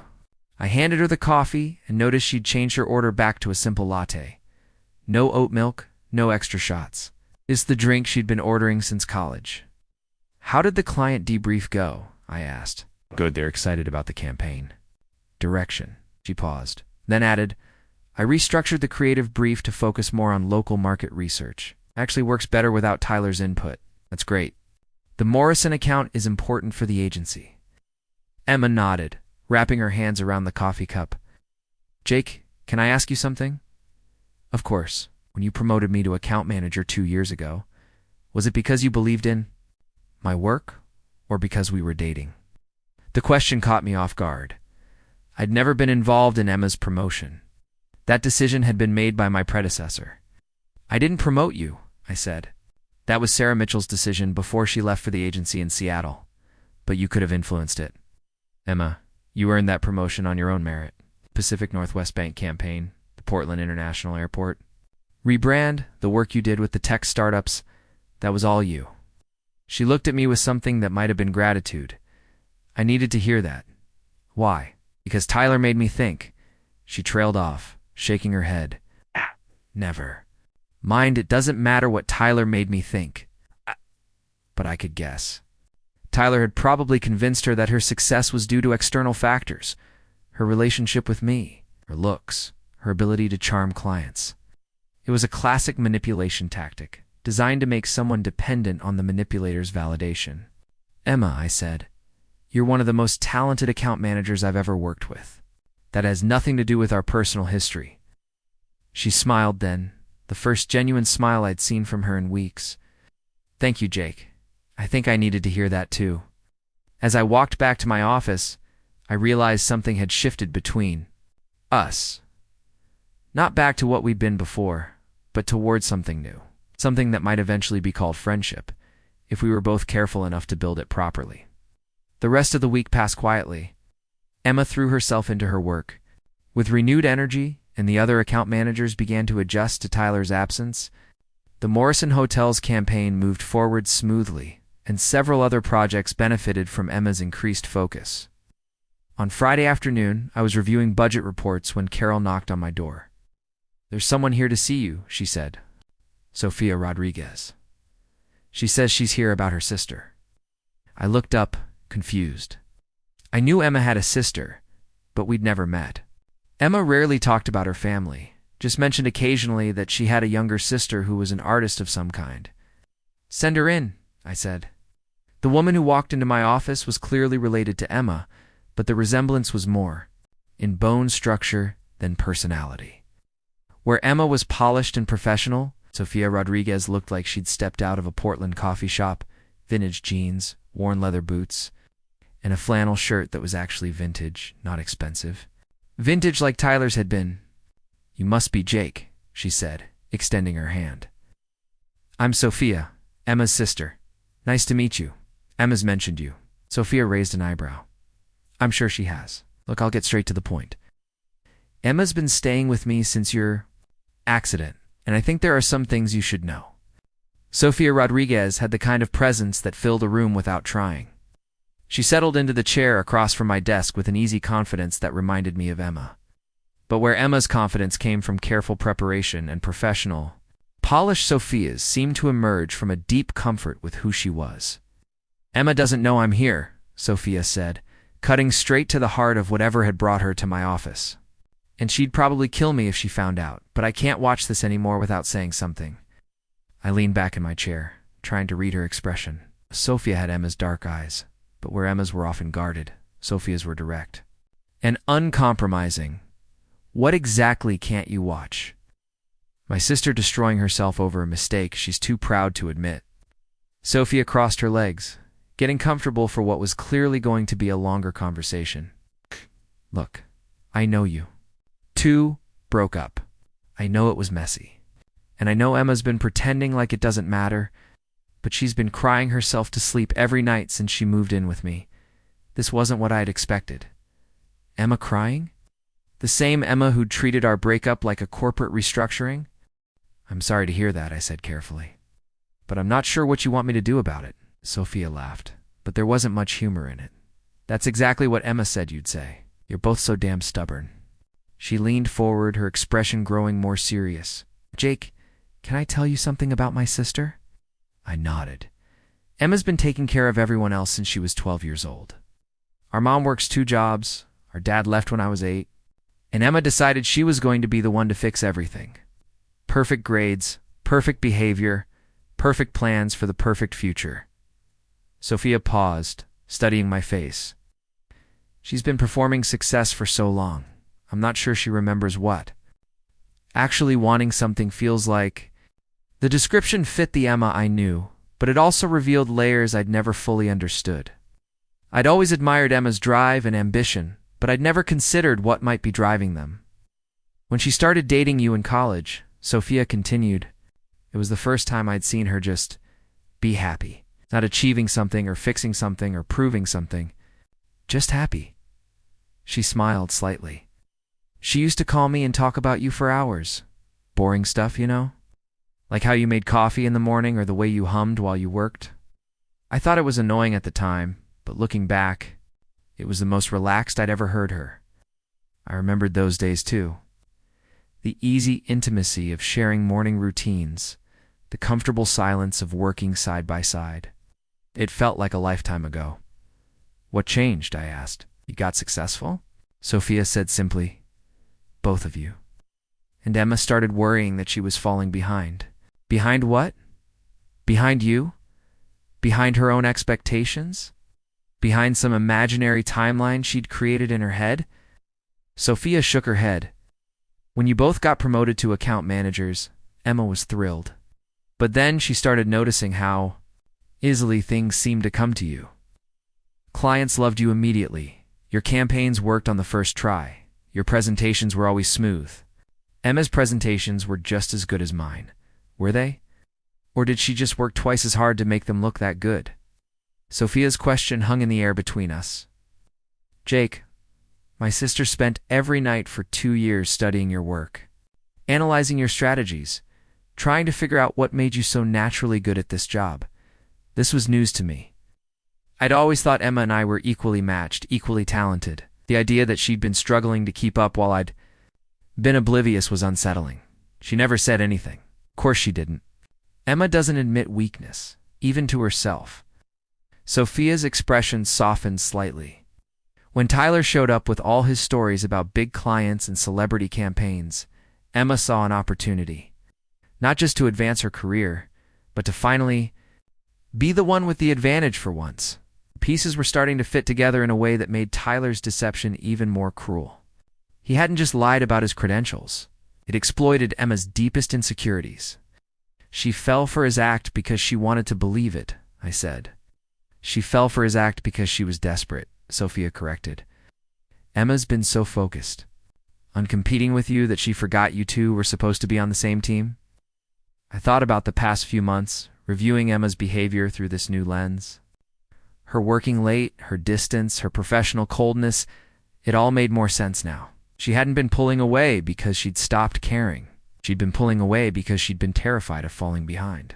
I handed her the coffee and noticed she'd changed her order back to a simple latte. No oat milk, no extra shots. It's the drink she'd been ordering since college. "How did the client debrief go?" I asked. "Good, they're excited about the campaign." "Direction." She paused, then added, "I restructured the creative brief to focus more on local market research. Actually works better without Tyler's input." "That's great. The Morrison account is important for the agency." Emma nodded, wrapping her hands around the coffee cup. "Jake, can I ask you something?" "Of course. When you promoted me to account manager 2 years ago, was it because you believed in my work, or because we were dating?" The question caught me off guard. I'd never been involved in Emma's promotion. That decision had been made by my predecessor. "I didn't promote you," I said. "That was Sarah Mitchell's decision before she left for the agency in Seattle. But you could have influenced it." "Emma, you earned that promotion on your own merit. Pacific Northwest Bank campaign, the Portland International Airport. Rebrand, the work you did with the tech startups, that was all you." She looked at me with something that might have been gratitude. I needed to hear that. "Why?" "Because Tyler made me think." She trailed off, shaking her head. "Never. Mind, it doesn't matter what Tyler made me think." But I could guess. Tyler had probably convinced her that her success was due to external factors: her relationship with me, her looks, her ability to charm clients. It was a classic manipulation tactic, designed to make someone dependent on the manipulator's validation. "Emma," I said, "you're one of the most talented account managers I've ever worked with. That has nothing to do with our personal history." She smiled then, the first genuine smile I'd seen from her in weeks. "Thank you, Jake. I think I needed to hear that too." As I walked back to my office, I realized something had shifted between us. Not back to what we'd been before, but towards something new. Something that might eventually be called friendship, if we were both careful enough to build it properly. The rest of the week passed quietly. Emma threw herself into her work. With renewed energy, and the other account managers began to adjust to Tyler's absence, the Morrison Hotel's campaign moved forward smoothly, and several other projects benefited from Emma's increased focus. On Friday afternoon, I was reviewing budget reports when Carol knocked on my door. "There's someone here to see you," she said. "Sofia Rodriguez. She says she's here about her sister." I looked up, confused. I knew Emma had a sister, but we'd never met. Emma rarely talked about her family, just mentioned occasionally that she had a younger sister who was an artist of some kind. "Send her in," I said. The woman who walked into my office was clearly related to Emma, but the resemblance was more in bone structure than personality. Where Emma was polished and professional, Sofia Rodriguez looked like she'd stepped out of a Portland coffee shop: vintage jeans, worn leather boots, and a flannel shirt that was actually vintage, not expensive. Vintage like Tyler's had been. "You must be Jake," she said, extending her hand. "I'm Sofia, Emma's sister. Nice to meet you. Emma's mentioned you." Sofia raised an eyebrow. "I'm sure she has. Look, I'll get straight to the point. Emma's been staying with me since your accident, and I think there are some things you should know." Sofia Rodriguez had the kind of presence that filled a room without trying. She settled into the chair across from my desk with an easy confidence that reminded me of Emma. But where Emma's confidence came from careful preparation and professional, polished Sofia's seemed to emerge from a deep comfort with who she was. "Emma doesn't know I'm here," Sofia said, cutting straight to the heart of whatever had brought her to my office. "And she'd probably kill me if she found out, but I can't watch this anymore without saying something." I leaned back in my chair, trying to read her expression. Sofia had Emma's dark eyes, but where Emma's were often guarded, Sophia's were direct. And uncompromising. What exactly can't you watch? My sister destroying herself over a mistake she's too proud to admit. Sophia crossed her legs, getting comfortable for what was clearly going to be a longer conversation. Look, I know you. 2 broke up. I know it was messy. And I know Emma's been pretending like it doesn't matter, but she's been crying herself to sleep every night since she moved in with me. This wasn't what I'd expected. Emma crying? The same Emma who'd treated our breakup like a corporate restructuring? I'm sorry to hear that, I said carefully. But I'm not sure what you want me to do about it. Sophia laughed, but there wasn't much humor in it. That's exactly what Emma said you'd say. You're both so damn stubborn. She leaned forward, her expression growing more serious. Jake, can I tell you something about my sister? I nodded. Emma's been taking care of everyone else since she was 12 years old. Our mom works 2 jobs, our dad left when I was 8, and Emma decided she was going to be the one to fix everything. Perfect grades, perfect behavior, perfect plans for the perfect future. Sophia paused, studying my face. She's been performing success for so long. I'm not sure she remembers what. Actually wanting something feels like... The description fit the Emma I knew, but it also revealed layers I'd never fully understood. I'd always admired Emma's drive and ambition, but I'd never considered what might be driving them. When she started dating you in college, Sophia continued, it was the first time I'd seen her just be happy. Not achieving something or fixing something or proving something. Just happy. She smiled slightly. She used to call me and talk about you for hours. Boring stuff, you know? Like how you made coffee in the morning or the way you hummed while you worked. I thought it was annoying at the time, but looking back, it was the most relaxed I'd ever heard her. I remembered those days too. The easy intimacy of sharing morning routines, the comfortable silence of working side by side. It felt like a lifetime ago. What changed? I asked. You got successful? Sophia said simply, both of you. And Emma started worrying that she was falling behind. Behind what? Behind you? Behind her own expectations? Behind some imaginary timeline she'd created in her head? Sophia shook her head. When you both got promoted to account managers, Emma was thrilled. But then she started noticing how easily things seemed to come to you. Clients loved you immediately. Your campaigns worked on the first try. Your presentations were always smooth. Emma's presentations were just as good as mine. Were they? Or did she just work twice as hard to make them look that good? Sophia's question hung in the air between us. Jake, my sister spent every night for 2 years studying your work, analyzing your strategies, trying to figure out what made you so naturally good at this job. This was news to me. I'd always thought Emma and I were equally matched, equally talented. The idea that she'd been struggling to keep up while I'd been oblivious was unsettling. She never said anything. Of course she didn't. Emma doesn't admit weakness, even to herself. Sophia's expression softened slightly. When Tyler showed up with all his stories about big clients and celebrity campaigns, Emma saw an opportunity. Not just to advance her career, but to finally be the one with the advantage for once. Pieces were starting to fit together in a way that made Tyler's deception even more cruel. He hadn't just lied about his credentials. It exploited Emma's deepest insecurities. She fell for his act because she wanted to believe it, I said. She fell for his act because she was desperate, Sophia corrected. Emma's been so focused on competing with you that she forgot you two were supposed to be on the same team. I thought about the past few months, reviewing Emma's behavior through this new lens. Her working late, her distance, her professional coldness, it all made more sense now. She hadn't been pulling away because she'd stopped caring. She'd been pulling away because she'd been terrified of falling behind.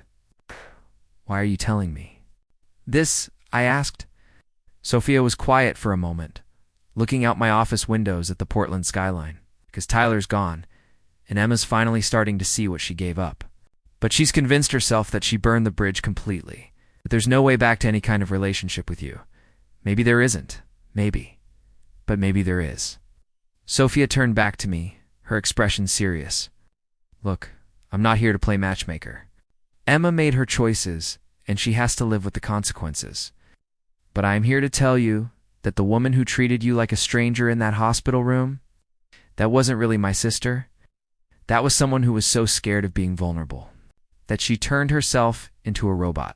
Why are you telling me this? I asked. Sophia was quiet for a moment, looking out my office windows at the Portland skyline, because Tyler's gone, and Emma's finally starting to see what she gave up. But she's convinced herself that she burned the bridge completely, that there's no way back to any kind of relationship with you. Maybe there isn't. Maybe. But maybe there is. Sophia turned back to me, her expression serious. Look, I'm not here to play matchmaker. Emma made her choices, and she has to live with the consequences. But I am here to tell you that the woman who treated you like a stranger in that hospital room, that wasn't really my sister. That was someone who was so scared of being vulnerable that she turned herself into a robot.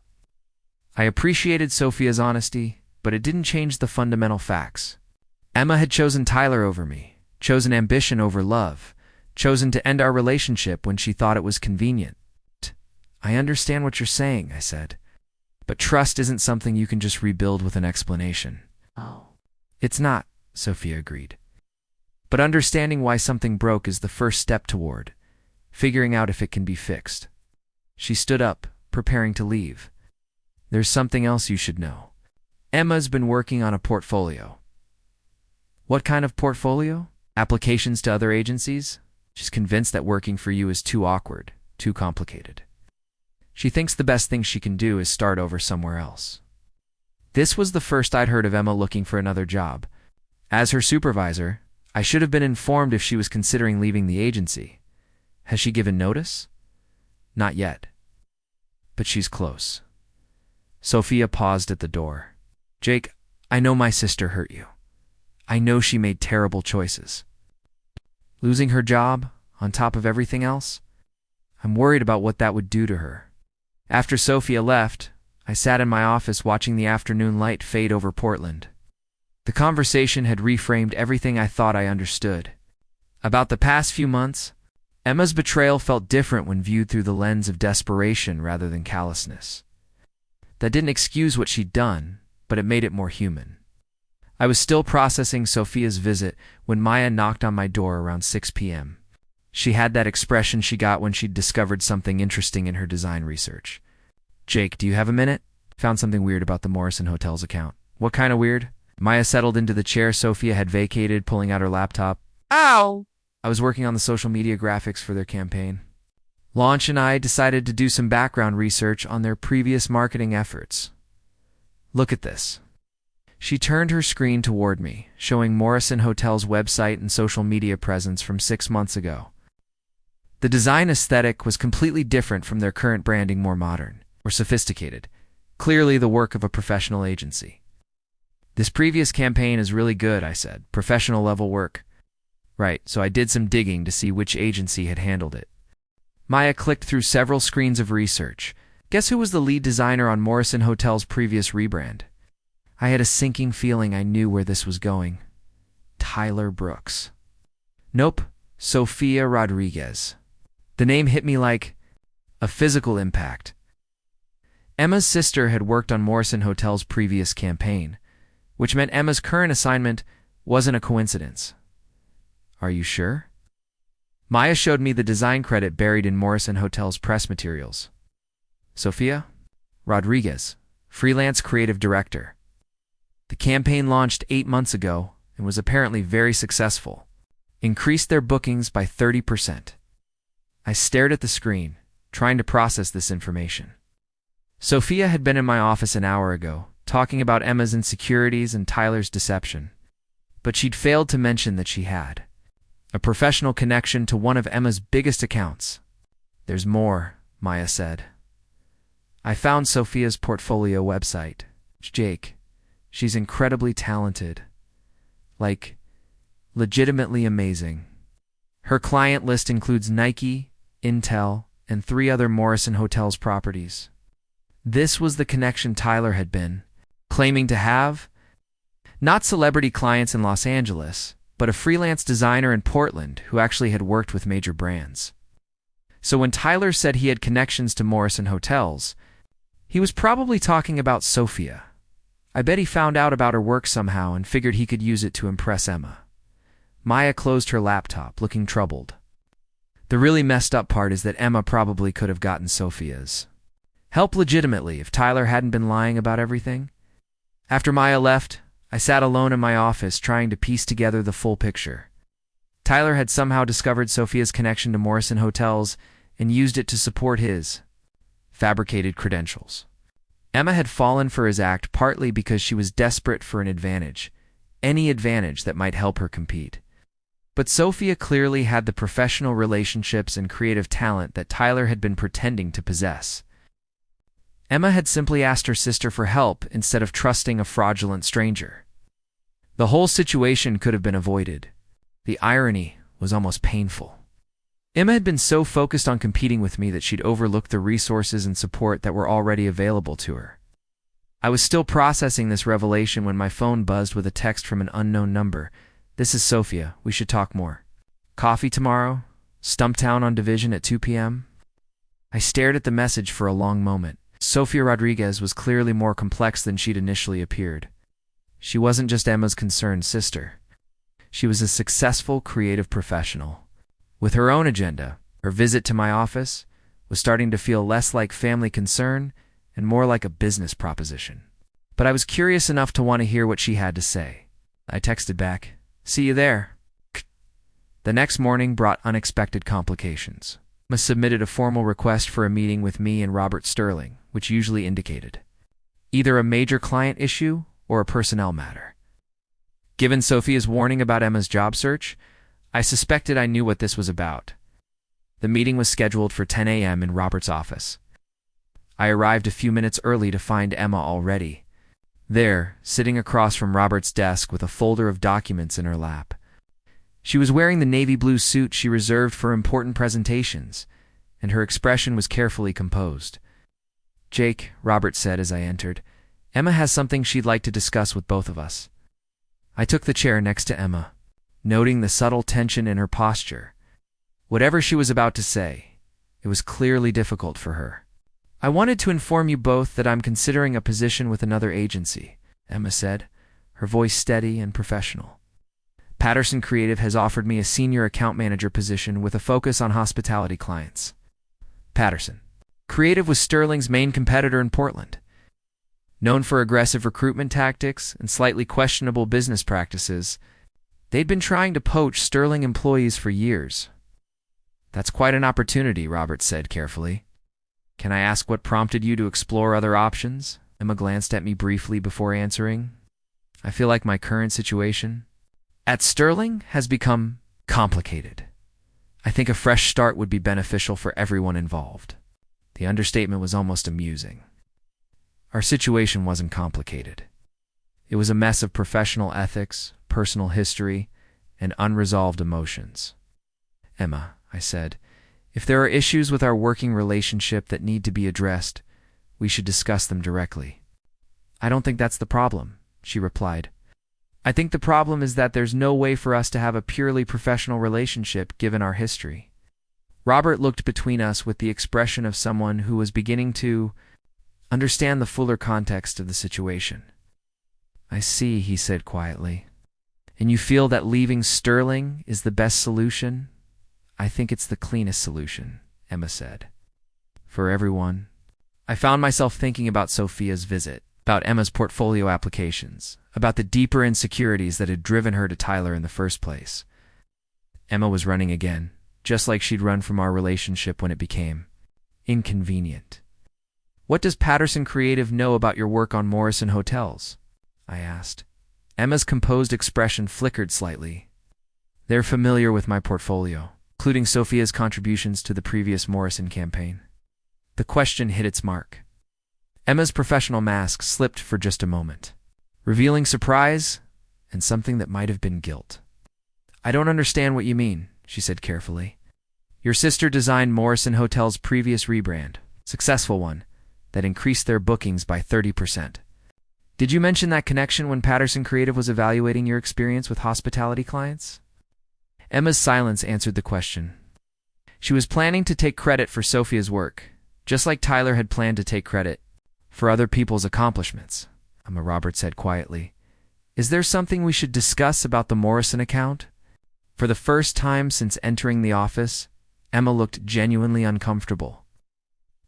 I appreciated Sophia's honesty, but it didn't change the fundamental facts. Emma had chosen Tyler over me, chosen ambition over love, chosen to end our relationship when she thought it was convenient. I understand what you're saying, I said, but trust isn't something you can just rebuild with an explanation. Oh. It's not, Sophia agreed. But understanding why something broke is the first step toward figuring out if it can be fixed. She stood up, preparing to leave. There's something else you should know. Emma's been working on a portfolio. What kind of portfolio? Applications to other agencies? She's convinced that working for you is too awkward, too complicated. She thinks the best thing she can do is start over somewhere else. This was the first I'd heard of Emma looking for another job. As her supervisor, I should have been informed if she was considering leaving the agency. Has she given notice? Not yet. But she's close. Sophia paused at the door. Jake, I know my sister hurt you. I know she made terrible choices. Losing her job, on top of everything else? I'm worried about what that would do to her. After Sophia left, I sat in my office watching the afternoon light fade over Portland. The conversation had reframed everything I thought I understood. About the past few months, Emma's betrayal felt different when viewed through the lens of desperation rather than callousness. That didn't excuse what she'd done, but it made it more human. I was still processing Sophia's visit when Maya knocked on my door around 6 p.m. She had that expression she got when she'd discovered something interesting in her design research. Jake, do you have a minute? Found something weird about the Morrison Hotels account. What kind of weird? Maya settled into the chair Sophia had vacated, pulling out her laptop. Ow! I was working on the social media graphics for their campaign. Launch and I decided to do some background research on their previous marketing efforts. Look at this. She turned her screen toward me, showing Morrison Hotel's website and social media presence from 6 months ago. The design aesthetic was completely different from their current branding, more modern or sophisticated, clearly the work of a professional agency. This previous campaign is really good, I said. Professional level work. Right, so I did some digging to see which agency had handled it. Maya clicked through several screens of research. Guess who was the lead designer on Morrison Hotel's previous rebrand? I had a sinking feeling I knew where this was going. Tyler Brooks. Nope, Sofia Rodriguez. The name hit me like a physical impact. Emma's sister had worked on Morrison Hotel's previous campaign, which meant Emma's current assignment wasn't a coincidence. Are you sure? Maya showed me the design credit buried in Morrison Hotel's press materials. Sofia Rodriguez, freelance creative director. The campaign launched 8 months ago and was apparently very successful. Increased their bookings by 30%. I stared at the screen, trying to process this information. Sophia had been in my office an hour ago, talking about Emma's insecurities and Tyler's deception. But she'd failed to mention that she had a professional connection to one of Emma's biggest accounts. There's more, Maya said. I found Sophia's portfolio website. Jake, she's incredibly talented. Like, legitimately amazing. Her client list includes Nike, Intel, and 3 other Morrison Hotels properties. This was the connection Tyler had been claiming to have. Not celebrity clients in Los Angeles, but a freelance designer in Portland who actually had worked with major brands. So when Tyler said he had connections to Morrison Hotels, he was probably talking about Sophia. I bet he found out about her work somehow and figured he could use it to impress Emma. Maya closed her laptop, looking troubled. The really messed up part is that Emma probably could have gotten Sophia's help legitimately if Tyler hadn't been lying about everything. After Maya left, I sat alone in my office trying to piece together the full picture. Tyler had somehow discovered Sophia's connection to Morrison Hotels and used it to support his fabricated credentials. Emma had fallen for his act partly because she was desperate for an advantage, any advantage that might help her compete. But Sophia clearly had the professional relationships and creative talent that Tyler had been pretending to possess. Emma had simply asked her sister for help instead of trusting a fraudulent stranger. The whole situation could have been avoided. The irony was almost painful. Emma had been so focused on competing with me that she'd overlooked the resources and support that were already available to her. I was still processing this revelation when my phone buzzed with a text from an unknown number. "This is Sophia. We should talk more. Coffee tomorrow? Stumptown on Division at 2 p.m.? I stared at the message for a long moment. Sophia Rodriguez was clearly more complex than she'd initially appeared. She wasn't just Emma's concerned sister. She was a successful creative professional. With her own agenda, her visit to my office was starting to feel less like family concern and more like a business proposition. But I was curious enough to want to hear what she had to say. I texted back, "See you there." The next morning brought unexpected complications. Emma submitted a formal request for a meeting with me and Robert Sterling, which usually indicated either a major client issue or a personnel matter. Given Sophia's warning about Emma's job search, I suspected I knew what this was about. The meeting was scheduled for 10 a.m. in Robert's office. I arrived a few minutes early to find Emma already there, sitting across from Robert's desk with a folder of documents in her lap. She was wearing the navy blue suit she reserved for important presentations, and her expression was carefully composed. "Jake," Robert said as I entered, "Emma has something she'd like to discuss with both of us." I took the chair next to Emma, noting the subtle tension in her posture. Whatever she was about to say, it was clearly difficult for her. "I wanted to inform you both that I'm considering a position with another agency," Emma said, her voice steady and professional. "Patterson Creative has offered me a senior account manager position with a focus on hospitality clients." Patterson Creative was Sterling's main competitor in Portland. Known for aggressive recruitment tactics and slightly questionable business practices, they'd been trying to poach Sterling employees for years. "That's quite an opportunity," Robert said carefully. "Can I ask what prompted you to explore other options?" Emma glanced at me briefly before answering. "I feel like my current situation at Sterling has become complicated. I think a fresh start would be beneficial for everyone involved." The understatement was almost amusing. Our situation wasn't complicated. It was a mess of professional ethics, personal history, and unresolved emotions. "Emma," I said, "if there are issues with our working relationship that need to be addressed, we should discuss them directly." "I don't think that's the problem," she replied. "I think the problem is that there's no way for us to have a purely professional relationship given our history." Robert looked between us with the expression of someone who was beginning to understand the fuller context of the situation. "I see," he said quietly. "And you feel that leaving Sterling is the best solution?" "I think it's the cleanest solution," Emma said. "For everyone." I found myself thinking about Sophia's visit, about Emma's portfolio applications, about the deeper insecurities that had driven her to Tyler in the first place. Emma was running again, just like she'd run from our relationship when it became inconvenient. "What does Patterson Creative know about your work on Morrison Hotels?" I asked. Emma's composed expression flickered slightly. "They're familiar with my portfolio, including Sophia's contributions to the previous Morrison campaign." The question hit its mark. Emma's professional mask slipped for just a moment, revealing surprise and something that might have been guilt. "I don't understand what you mean," she said carefully. "Your sister designed Morrison Hotel's previous rebrand, successful one, that increased their bookings by 30%. Did you mention that connection when Patterson Creative was evaluating your experience with hospitality clients?" Emma's silence answered the question. She was planning to take credit for Sophia's work, just like Tyler had planned to take credit for other people's accomplishments. Emma, Robert said quietly, "Is there something we should discuss about the Morrison account?" For the first time since entering the office, Emma looked genuinely uncomfortable.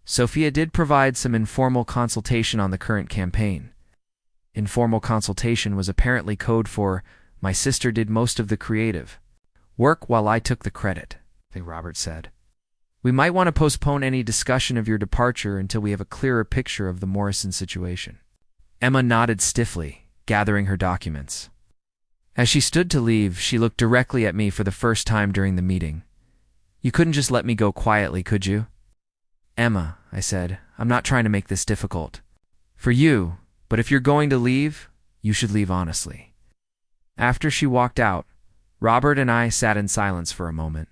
Sophia did provide some informal consultation on the current campaign. Informal consultation was apparently code for "my sister did most of the creative work while I took the credit," I think Robert said. "We might want to postpone any discussion of your departure until we have a clearer picture of the Morrison situation." Emma nodded stiffly, gathering her documents. As she stood to leave, she looked directly at me for the first time during the meeting. "You couldn't just let me go quietly, could you?" "Emma," I said. I'm not trying to make this difficult. For you, but if you're going to leave, you should leave honestly. After she walked out, Robert and I sat in silence for a moment.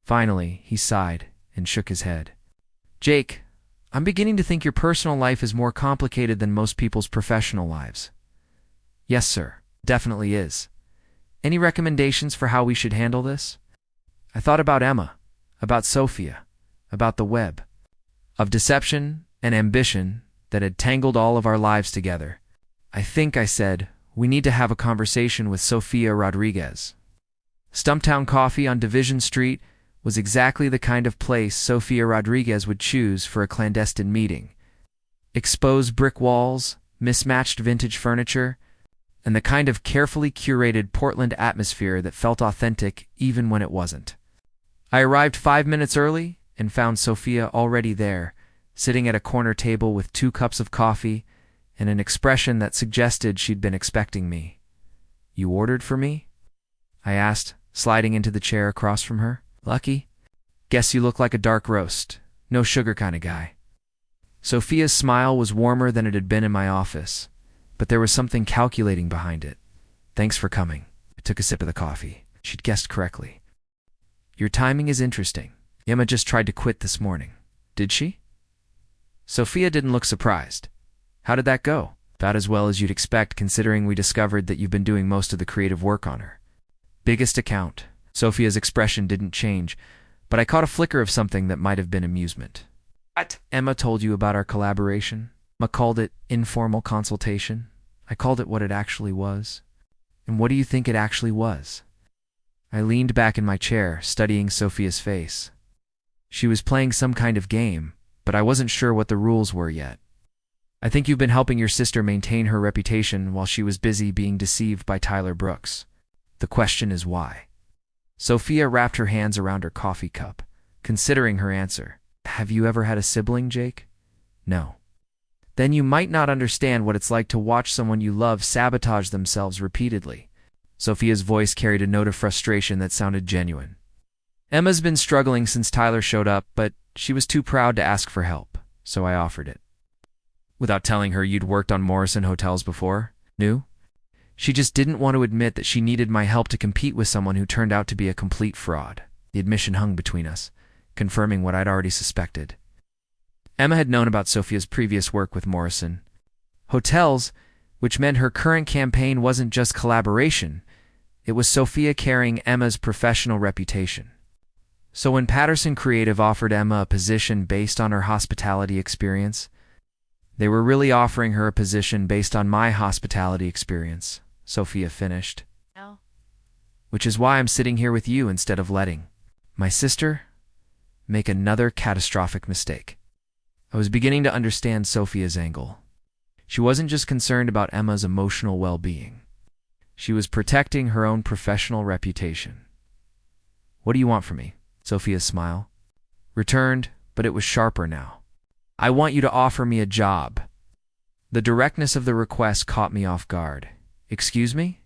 Finally, he sighed and shook his head. Jake, I'm beginning to think your personal life is more complicated than most people's professional lives. Yes, sir, definitely is. Any recommendations for how we should handle this? I thought about Emma, about Sophia, about the web of deception and ambition that had tangled all of our lives together. I think, I said, we need to have a conversation with Sophia Rodriguez. Stumptown Coffee on Division Street was exactly the kind of place Sophia Rodriguez would choose for a clandestine meeting. Exposed brick walls, mismatched vintage furniture, and the kind of carefully curated Portland atmosphere that felt authentic even when it wasn't. I arrived 5 minutes early and found Sophia already there, sitting at a corner table with 2 cups of coffee and an expression that suggested she'd been expecting me. You ordered for me? I asked, sliding into the chair across from her. Lucky? Guess you look like a dark roast. No sugar kind of guy. Sophia's smile was warmer than it had been in my office, but there was something calculating behind it. Thanks for coming. I took a sip of the coffee. She'd guessed correctly. Your timing is interesting. Emma just tried to quit this morning. Did she? Sophia didn't look surprised. How did that go? About as well as you'd expect, considering we discovered that you've been doing most of the creative work on her. Biggest account. Sophia's expression didn't change, but I caught a flicker of something that might have been amusement. What? Emma told you about our collaboration? Emma called it informal consultation. I called it what it actually was. And what do you think it actually was? I leaned back in my chair, studying Sophia's face. She was playing some kind of game, but I wasn't sure what the rules were yet. I think you've been helping your sister maintain her reputation while she was busy being deceived by Tyler Brooks. The question is why. Sophia wrapped her hands around her coffee cup, considering her answer. Have you ever had a sibling, Jake? No. Then you might not understand what it's like to watch someone you love sabotage themselves repeatedly. Sophia's voice carried a note of frustration that sounded genuine. Emma's been struggling since Tyler showed up, but she was too proud to ask for help, so I offered it. Without telling her you'd worked on Morrison Hotels before? Knew? She just didn't want to admit that she needed my help to compete with someone who turned out to be a complete fraud. The admission hung between us, confirming what I'd already suspected. Emma had known about Sophia's previous work with Morrison Hotels, which meant her current campaign wasn't just collaboration, it was Sophia carrying Emma's professional reputation. So when Patterson Creative offered Emma a position based on her hospitality experience, they were really offering her a position based on my hospitality experience, Sophia finished. No. Which is why I'm sitting here with you instead of letting my sister make another catastrophic mistake. I was beginning to understand Sophia's angle. She wasn't just concerned about Emma's emotional well-being. She was protecting her own professional reputation. What do you want from me? Sophia's smile returned, but it was sharper now. I want you to offer me a job. The directness of the request caught me off guard. Excuse me?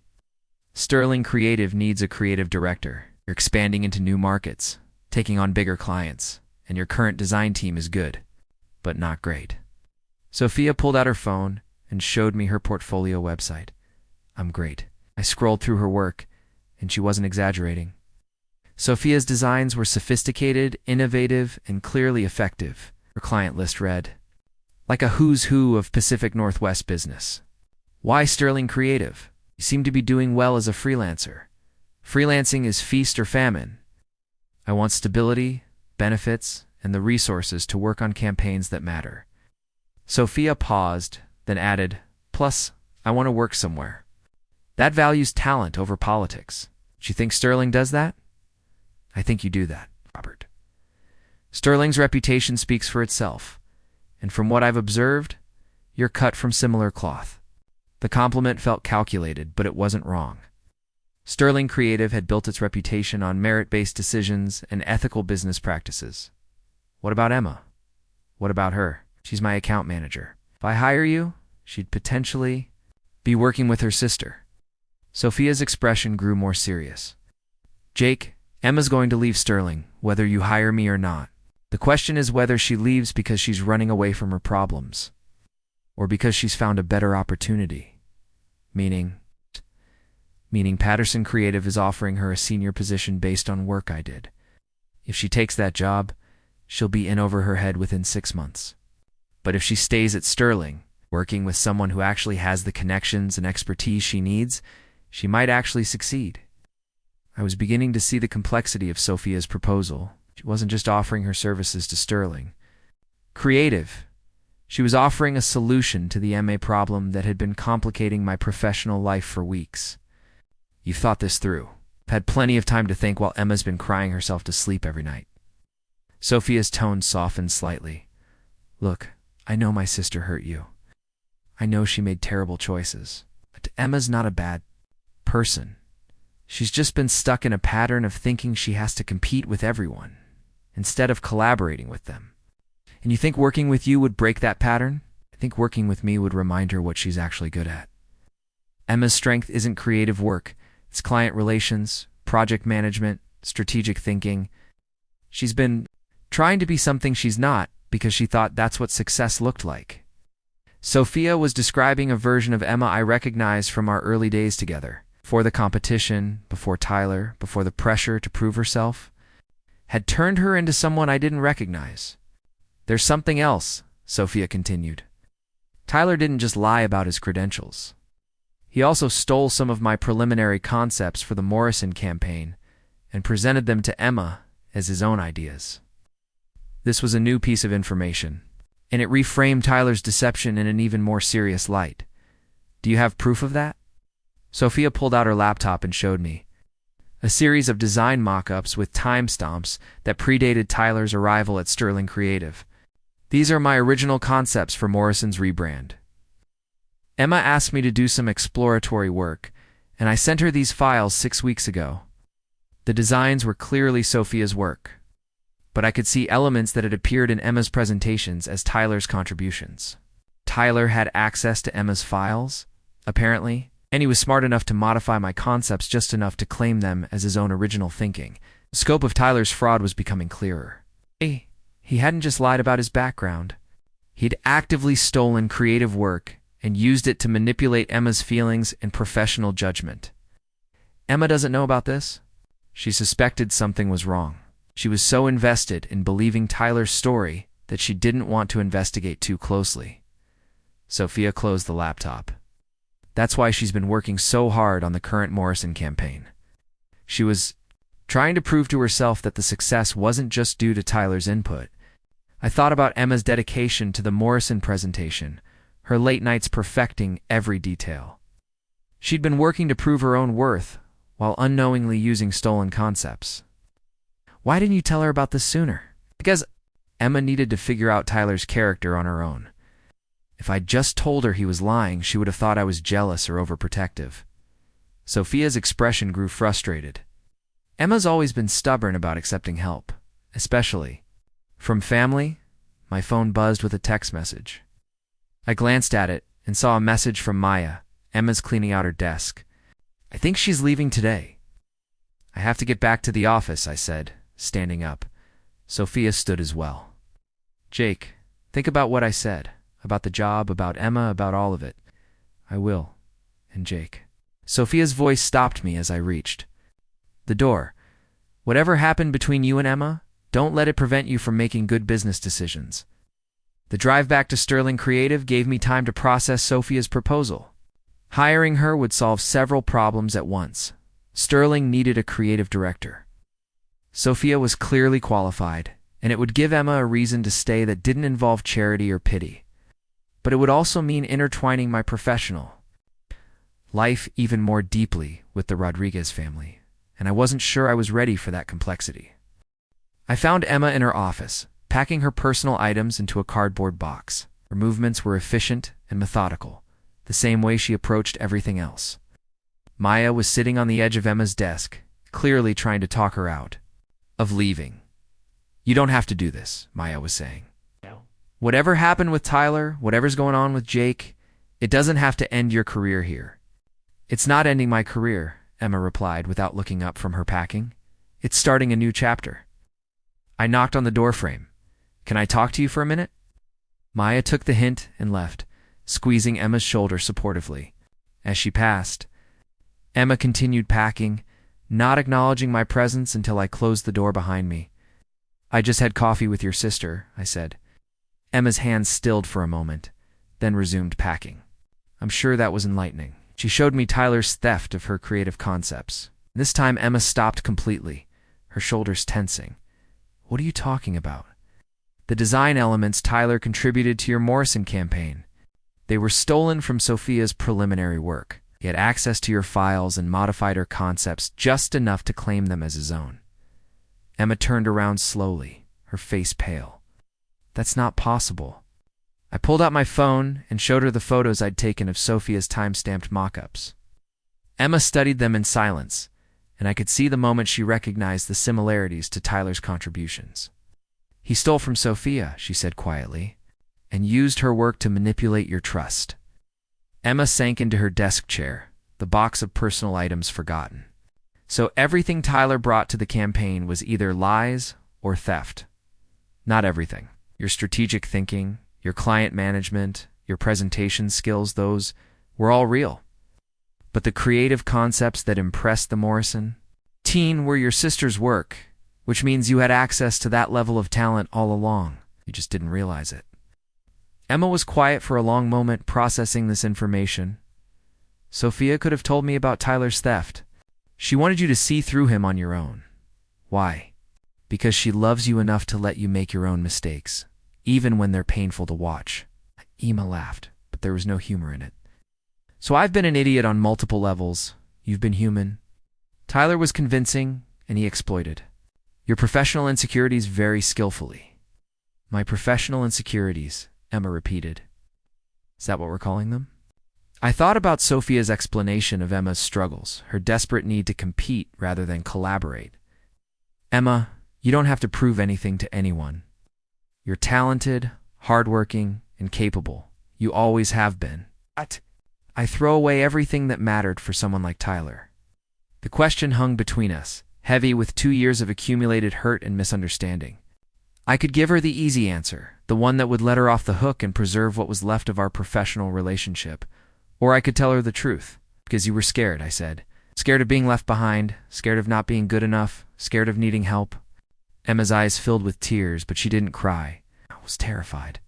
Sterling Creative needs a creative director. You're expanding into new markets, taking on bigger clients, and your current design team is good, but not great. Sophia pulled out her phone and showed me her portfolio website. I'm great. I scrolled through her work, and she wasn't exaggerating. Sophia's designs were sophisticated, innovative, and clearly effective. Her client list read, like a who's who of Pacific Northwest business. Why Sterling Creative? You seem to be doing well as a freelancer. Freelancing is feast or famine. I want stability, benefits, and the resources to work on campaigns that matter. Sophia paused, then added, plus, I want to work somewhere. That values talent over politics. Do you think Sterling does that? I think you do that, Robert. Sterling's reputation speaks for itself, and from what I've observed, you're cut from similar cloth. The compliment felt calculated, but it wasn't wrong. Sterling Creative had built its reputation on merit-based decisions and ethical business practices. What about Emma? What about her? She's my account manager. If I hire you, she'd potentially be working with her sister. Sophia's expression grew more serious. Jake, Emma's going to leave Sterling, whether you hire me or not. The question is whether she leaves because she's running away from her problems, or because she's found a better opportunity. Meaning Patterson Creative is offering her a senior position based on work I did. If she takes that job, she'll be in over her head within 6 months. But if she stays at Sterling, working with someone who actually has the connections and expertise she needs, she might actually succeed. I was beginning to see the complexity of Sophia's proposal. She wasn't just offering her services to Sterling. Creative. She was offering a solution to the MA problem that had been complicating my professional life for weeks. You've thought this through. I've had plenty of time to think while Emma's been crying herself to sleep every night. Sophia's tone softened slightly. Look, I know my sister hurt you. I know she made terrible choices. But Emma's not a bad person. She's just been stuck in a pattern of thinking she has to compete with everyone, instead of collaborating with them. And you think working with you would break that pattern? I think working with me would remind her what she's actually good at. Emma's strength isn't creative work. It's client relations, project management, strategic thinking. She's been trying to be something she's not because she thought that's what success looked like. Sophia was describing a version of Emma I recognized from our early days together. Before the competition, before Tyler, before the pressure to prove herself, had turned her into someone I didn't recognize. There's something else, Sophia continued. Tyler didn't just lie about his credentials. He also stole some of my preliminary concepts for the Morrison campaign and presented them to Emma as his own ideas. This was a new piece of information, and it reframed Tyler's deception in an even more serious light. Do you have proof of that? Sophia pulled out her laptop and showed me a series of design mock-ups with timestamps that predated Tyler's arrival at Sterling Creative. These are my original concepts for Morrison's rebrand. Emma asked me to do some exploratory work, and I sent her these files 6 weeks ago. The designs were clearly Sophia's work, but I could see elements that had appeared in Emma's presentations as Tyler's contributions. Tyler had access to Emma's files, apparently, and he was smart enough to modify my concepts just enough to claim them as his own original thinking. The scope of Tyler's fraud was becoming clearer. He hadn't just lied about his background. He'd actively stolen creative work and used it to manipulate Emma's feelings and professional judgment. Emma doesn't know about this. She suspected something was wrong. She was so invested in believing Tyler's story that she didn't want to investigate too closely. Sophia closed the laptop. That's why she's been working so hard on the current Morrison campaign. She was trying to prove to herself that the success wasn't just due to Tyler's input. I thought about Emma's dedication to the Morrison presentation, her late nights perfecting every detail. She'd been working to prove her own worth while unknowingly using stolen concepts. Why didn't you tell her about this sooner? Because Emma needed to figure out Tyler's character on her own. If I'd just told her he was lying, she would have thought I was jealous or overprotective. Sophia's expression grew frustrated. Emma's always been stubborn about accepting help, especially from family. My phone buzzed with a text message. I glanced at it and saw a message from Maya. Emma's cleaning out her desk. I think she's leaving today. I have to get back to the office, I said, standing up. Sophia stood as well. Jake, think about what I said. About the job, about Emma, about all of it. I will. And Jake. Sophia's voice stopped me as I reached the door. Whatever happened between you and Emma, don't let it prevent you from making good business decisions. The drive back to Sterling Creative gave me time to process Sophia's proposal. Hiring her would solve several problems at once. Sterling needed a creative director. Sophia was clearly qualified, and it would give Emma a reason to stay that didn't involve charity or pity. But it would also mean intertwining my professional life even more deeply with the Rodriguez family, and I wasn't sure I was ready for that complexity. I found Emma in her office, packing her personal items into a cardboard box. Her movements were efficient and methodical, the same way she approached everything else. Maya was sitting on the edge of Emma's desk, clearly trying to talk her out of leaving. You don't have to do this, Maya was saying. Whatever happened with Tyler, whatever's going on with Jake, it doesn't have to end your career here. It's not ending my career, Emma replied without looking up from her packing. It's starting a new chapter. I knocked on the doorframe. Can I talk to you for a minute? Maya took the hint and left, squeezing Emma's shoulder supportively. As she passed, Emma continued packing, not acknowledging my presence until I closed the door behind me. I just had coffee with your sister, I said. Emma's hands stilled for a moment, then resumed packing. I'm sure that was enlightening. She showed me Tyler's theft of her creative concepts. This time Emma stopped completely, her shoulders tensing. What are you talking about? The design elements Tyler contributed to your Morrison campaign. They were stolen from Sophia's preliminary work. He had access to your files and modified her concepts just enough to claim them as his own. Emma turned around slowly, her face pale. That's not possible. I pulled out my phone and showed her the photos I'd taken of Sophia's time-stamped mock-ups. Emma studied them in silence, and I could see the moment she recognized the similarities to Tyler's contributions. He stole from Sophia, she said quietly, and used her work to manipulate your trust. Emma sank into her desk chair, the box of personal items forgotten. So everything Tyler brought to the campaign was either lies or theft. Not everything. Your strategic thinking, your client management, your presentation skills, those were all real. But the creative concepts that impressed the Morrison team were your sister's work, which means you had access to that level of talent all along. You just didn't realize it. Emma was quiet for a long moment, processing this information. Sophia could have told me about Tyler's theft. She wanted you to see through him on your own. Why? Because she loves you enough to let you make your own mistakes, even when they're painful to watch. Emma laughed, but there was no humor in it. So I've been an idiot on multiple levels. You've been human. Tyler was convincing, and he exploited your professional insecurities very skillfully. My professional insecurities, Emma repeated. Is that what we're calling them? I thought about Sophia's explanation of Emma's struggles, her desperate need to compete rather than collaborate. Emma, you don't have to prove anything to anyone. You're talented, hardworking, and capable. You always have been. What? I throw away everything that mattered for someone like Tyler. The question hung between us, heavy with 2 years of accumulated hurt and misunderstanding. I could give her the easy answer, the one that would let her off the hook and preserve what was left of our professional relationship. Or I could tell her the truth, because you were scared, I said. Scared of being left behind, scared of not being good enough, scared of needing help. Emma's eyes filled with tears, but she didn't cry. I was terrified.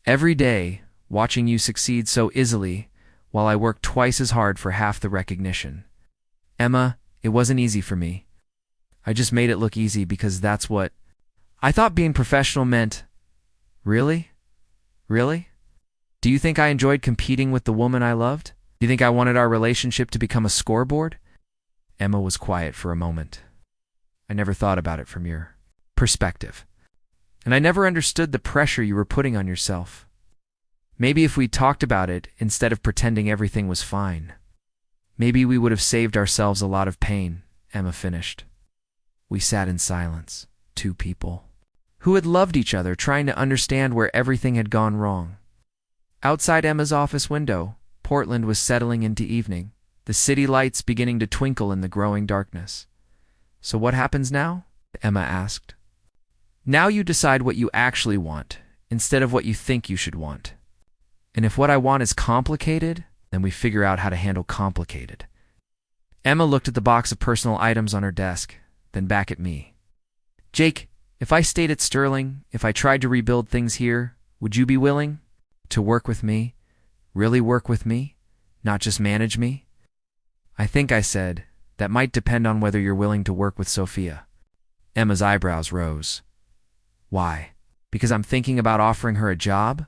Every day, watching you succeed so easily, while I worked twice as hard for half the recognition. Emma, it wasn't easy for me. I just made it look easy because that's what I thought being professional meant. Really? Really? Do you think I enjoyed competing with the woman I loved? Do you think I wanted our relationship to become a scoreboard? Emma was quiet for a moment. I never thought about it from your perspective. And I never understood the pressure you were putting on yourself. Maybe if we talked about it instead of pretending everything was fine, maybe we would have saved ourselves a lot of pain, Emma finished. We sat in silence, two people who had loved each other, trying to understand where everything had gone wrong. Outside Emma's office window, Portland was settling into evening, the city lights beginning to twinkle in the growing darkness. So what happens now? Emma asked. Now you decide what you actually want, instead of what you think you should want. And if what I want is complicated, then we figure out how to handle complicated. Emma looked at the box of personal items on her desk, then back at me. Jake, if I stayed at Sterling, if I tried to rebuild things here, would you be willing to work with me? Really work with me? Not just manage me? I think I said, that might depend on whether you're willing to work with Sophia. Emma's eyebrows rose. Why? Because I'm thinking about offering her a job?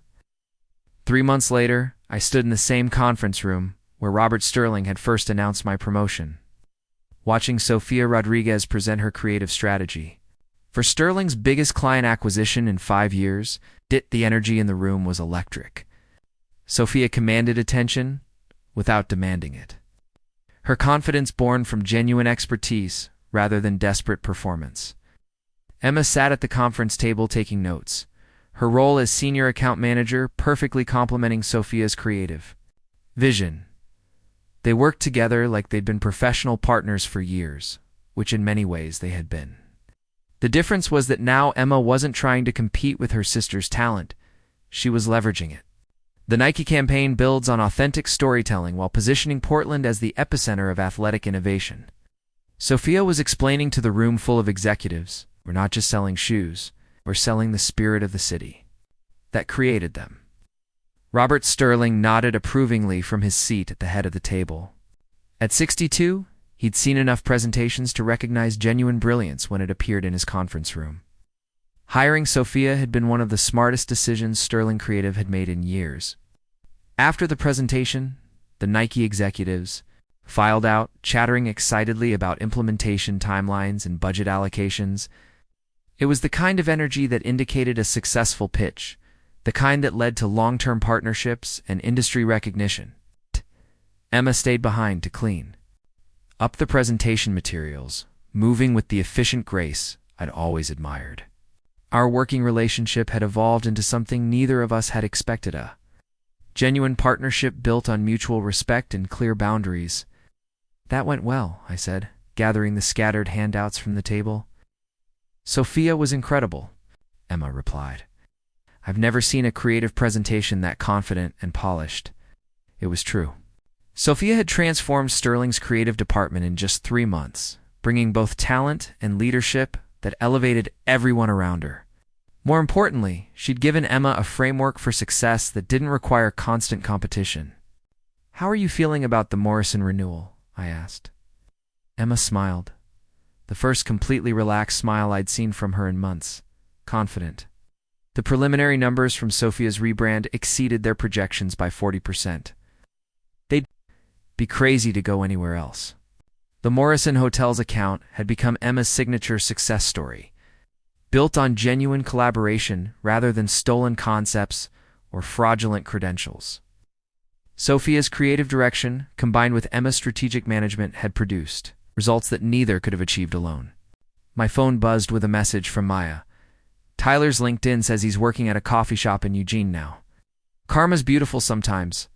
3 months later, I stood in the same conference room where Robert Sterling had first announced my promotion, watching Sofia Rodriguez present her creative strategy. For Sterling's biggest client acquisition in 5 years, the energy in the room was electric. Sophia commanded attention without demanding it. Her confidence born from genuine expertise rather than desperate performance. Emma sat at the conference table taking notes, her role as senior account manager perfectly complementing Sophia's creative vision. They worked together like they'd been professional partners for years, which in many ways they had been. The difference was that now Emma wasn't trying to compete with her sister's talent. She was leveraging it. The Nike campaign builds on authentic storytelling while positioning Portland as the epicenter of athletic innovation. Sophia was explaining to the room full of executives, we're not just selling shoes, we're selling the spirit of the city that created them. Robert Sterling nodded approvingly from his seat at the head of the table. At 62, he'd seen enough presentations to recognize genuine brilliance when it appeared in his conference room. Hiring Sophia had been one of the smartest decisions Sterling Creative had made in years. After the presentation, the Nike executives filed out, chattering excitedly about implementation timelines and budget allocations. It was the kind of energy that indicated a successful pitch, the kind that led to long-term partnerships and industry recognition. Emma stayed behind to clean up the presentation materials, moving with the efficient grace I'd always admired. Our working relationship had evolved into something neither of us had expected, a genuine partnership built on mutual respect and clear boundaries. That went well, I said, gathering the scattered handouts from the table. Sophia was incredible, Emma replied. I've never seen a creative presentation that confident and polished. It was true. Sophia had transformed Sterling's creative department in just 3 months, bringing both talent and leadership that elevated everyone around her. More importantly, she'd given Emma a framework for success that didn't require constant competition. How are you feeling about the Morrison renewal? I asked. Emma smiled, the first completely relaxed smile I'd seen from her in months, confident. The preliminary numbers from Sophia's rebrand exceeded their projections by 40%. They'd be crazy to go anywhere else. The Morrison Hotel's account had become Emma's signature success story, built on genuine collaboration rather than stolen concepts or fraudulent credentials. Sophia's creative direction, combined with Emma's strategic management, had produced results that neither could have achieved alone. My phone buzzed with a message from Maya. Tyler's LinkedIn says he's working at a coffee shop in Eugene now. Karma's beautiful sometimes.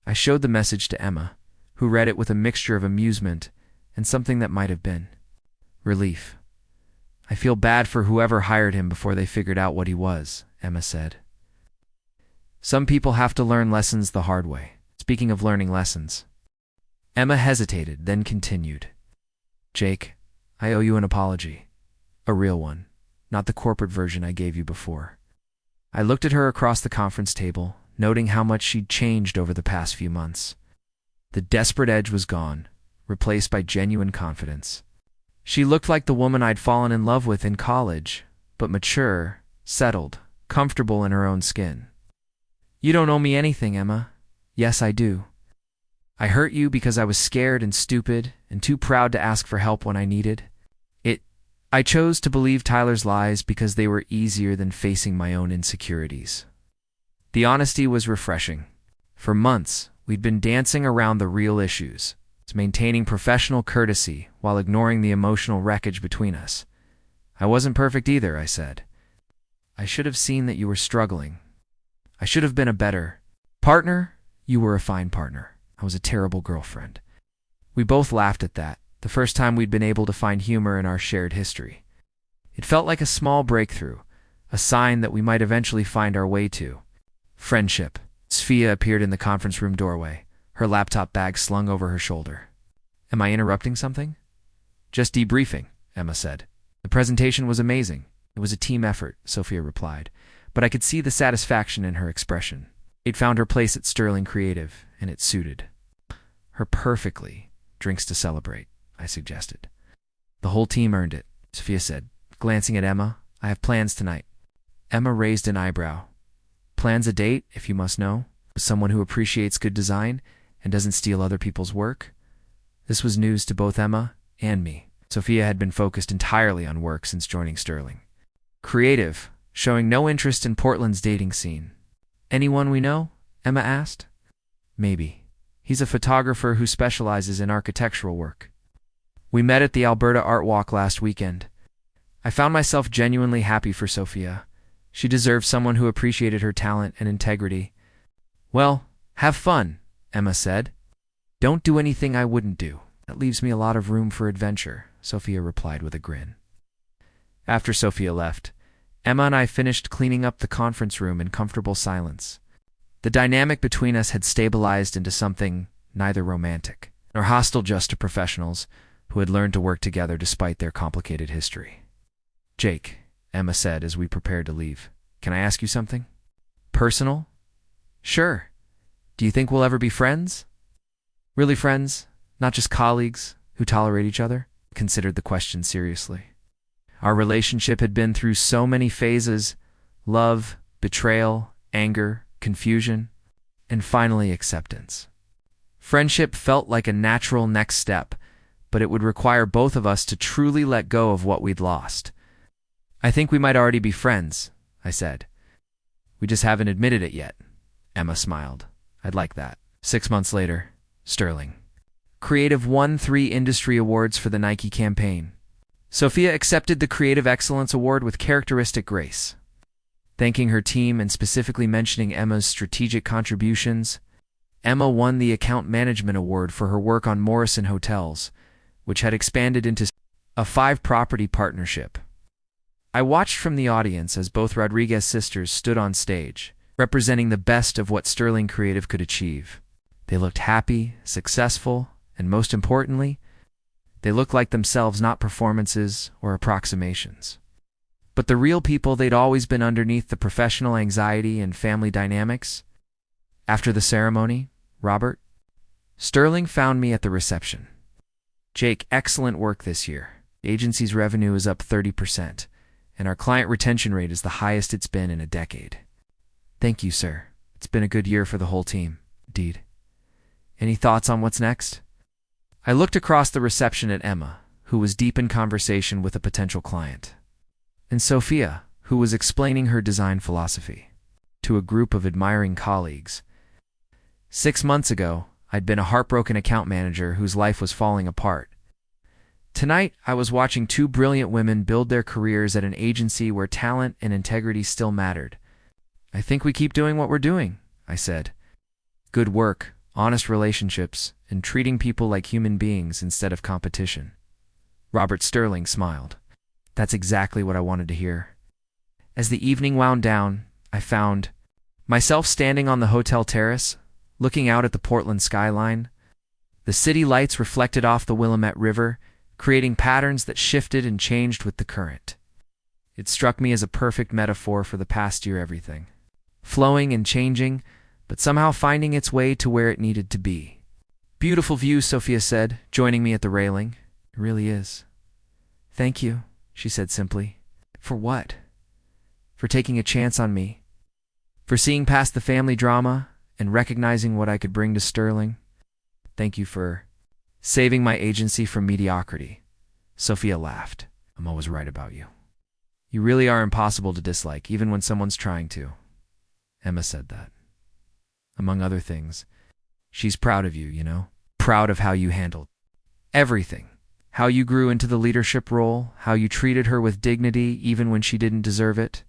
I showed the message to Emma, who read it with a mixture of amusement and something that might have been relief. I feel bad for whoever hired him before they figured out what he was, Emma said. Some people have to learn lessons the hard way. Speaking of learning lessons. Emma hesitated, then continued. Jake, I owe you an apology. A real one, not the corporate version I gave you before. I looked at her across the conference table, noting how much she'd changed over the past few months. The desperate edge was gone, replaced by genuine confidence. She looked like the woman I'd fallen in love with in college, but mature, settled, comfortable in her own skin. You don't owe me anything, Emma. Yes, I do. I hurt you because I was scared and stupid and too proud to ask for help when I needed it. I chose to believe Tyler's lies because they were easier than facing my own insecurities. The honesty was refreshing. For months, we'd been dancing around the real issues, maintaining professional courtesy while ignoring the emotional wreckage between us. I wasn't perfect either, I said. I should have seen that you were struggling. I should have been a better partner. You were a fine partner. I was a terrible girlfriend. We both laughed at that, the first time we'd been able to find humor in our shared history. It felt like a small breakthrough, a sign that we might eventually find our way to friendship. Sophia appeared in the conference room doorway, her laptop bag slung over her shoulder. Am I interrupting something? Just debriefing, Emma said. The presentation was amazing. It was a team effort, Sophia replied, but I could see the satisfaction in her expression. It found her place at Sterling Creative, and it suited her perfectly. Drinks to celebrate, I suggested. The whole team earned it, Sophia said, glancing at Emma. I have plans tonight. Emma raised an eyebrow. Plans a date, if you must know, with someone who appreciates good design and doesn't steal other people's work? This was news to both Emma and me. Sophia had been focused entirely on work since joining Sterling Creative, showing no interest in Portland's dating scene. Anyone we know? Emma asked. Maybe. He's a photographer who specializes in architectural work. We met at the Alberta Art Walk last weekend. I found myself genuinely happy for Sophia. She deserved someone who appreciated her talent and integrity. Well, have fun, Emma said. Don't do anything I wouldn't do. That leaves me a lot of room for adventure, Sophia replied with a grin. After Sophia left, Emma and I finished cleaning up the conference room in comfortable silence. The dynamic between us had stabilized into something neither romantic nor hostile, just to professionals who had learned to work together despite their complicated history. "Jake," Emma said as we prepared to leave, "can I ask you something? Personal?" "Sure. Do you think we'll ever be friends?" "Really friends? Not just colleagues who tolerate each other?" I considered the question seriously. Our relationship had been through so many phases: love, betrayal, anger, confusion, and finally acceptance. Friendship felt like a natural next step, but it would require both of us to truly let go of what we'd lost. "I think we might already be friends," I said. "We just haven't admitted it yet." Emma smiled. "I'd like that." 6 months later, Sterling. Creative won 3 industry awards for the Nike campaign. Sophia accepted the Creative Excellence Award with characteristic grace. Thanking her team and specifically mentioning Emma's strategic contributions, Emma won the Account Management Award for her work on Morrison Hotels, which had expanded into a 5-property partnership. I watched from the audience as both Rodriguez sisters stood on stage, representing the best of what Sterling Creative could achieve. They looked happy, successful, and most importantly, they looked like themselves, not performances or approximations, but the real people they'd always been underneath the professional anxiety and family dynamics. After the ceremony, Robert, Sterling found me at the reception. "Jake, excellent work this year. The agency's revenue is up 30%, and our client retention rate is the highest it's been in a decade." "Thank you, sir. It's been a good year for the whole team." "Indeed. Any thoughts on what's next?" I looked across the reception at Emma, who was deep in conversation with a potential client, and Sophia, who was explaining her design philosophy to a group of admiring colleagues. 6 months ago, I'd been a heartbroken account manager whose life was falling apart. Tonight, I was watching 2 brilliant women build their careers at an agency where talent and integrity still mattered. "I think we keep doing what we're doing," I said. "Good work, honest relationships, and treating people like human beings instead of competition." Robert Sterling smiled. "That's exactly what I wanted to hear." As the evening wound down, I found myself standing on the hotel terrace, looking out at the Portland skyline. The city lights reflected off the Willamette River, creating patterns that shifted and changed with the current. It struck me as a perfect metaphor for the past year everything. Flowing and changing, but somehow finding its way to where it needed to be. "Beautiful view," Sophia said, joining me at the railing. "It really is." "Thank you," she said simply. "For what?" "For taking a chance on me. For seeing past the family drama and recognizing what I could bring to Sterling. Thank you for saving my agency from mediocrity." Sophia laughed. "I'm always right about you. You really are impossible to dislike, even when someone's trying to." Emma said that. Among other things, she's proud of you, you know? Proud of how you handled everything. How you grew into the leadership role, how you treated her with dignity even when she didn't deserve it.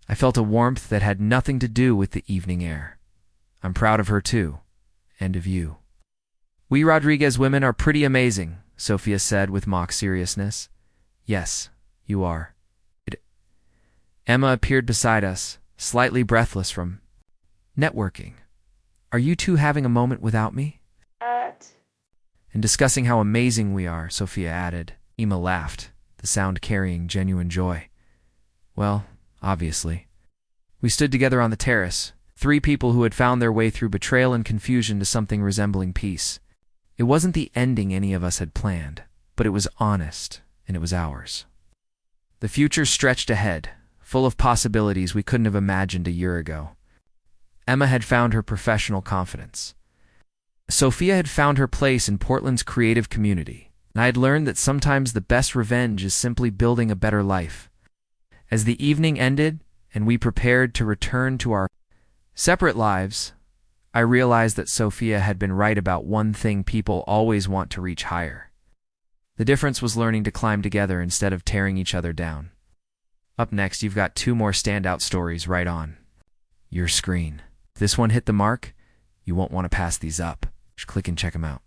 I felt a warmth that had nothing to do with the evening air. I'm proud of her too, and of you. "We Rodriguez women are pretty amazing," Sophia said with mock seriousness. "Yes, you are." Emma appeared beside us, slightly breathless from networking. "Are you two having a moment without me?" "And discussing how amazing we are," Sophia added. Emma laughed, the sound carrying genuine joy. "Well, obviously." We stood together on the terrace, 3 people who had found their way through betrayal and confusion to something resembling peace. It wasn't the ending any of us had planned, but it was honest, and it was ours. The future stretched ahead, full of possibilities we couldn't have imagined a year ago. Emma had found her professional confidence. Sophia had found her place in Portland's creative community, and I had learned that sometimes the best revenge is simply building a better life. As the evening ended, and we prepared to return to our separate lives, I realized that Sophia had been right about one thing: people always want to reach higher. The difference was learning to climb together instead of tearing each other down. Up next, you've got 2 more standout stories right on your screen. If this one hit the mark, you won't want to pass these up. Just click and check them out.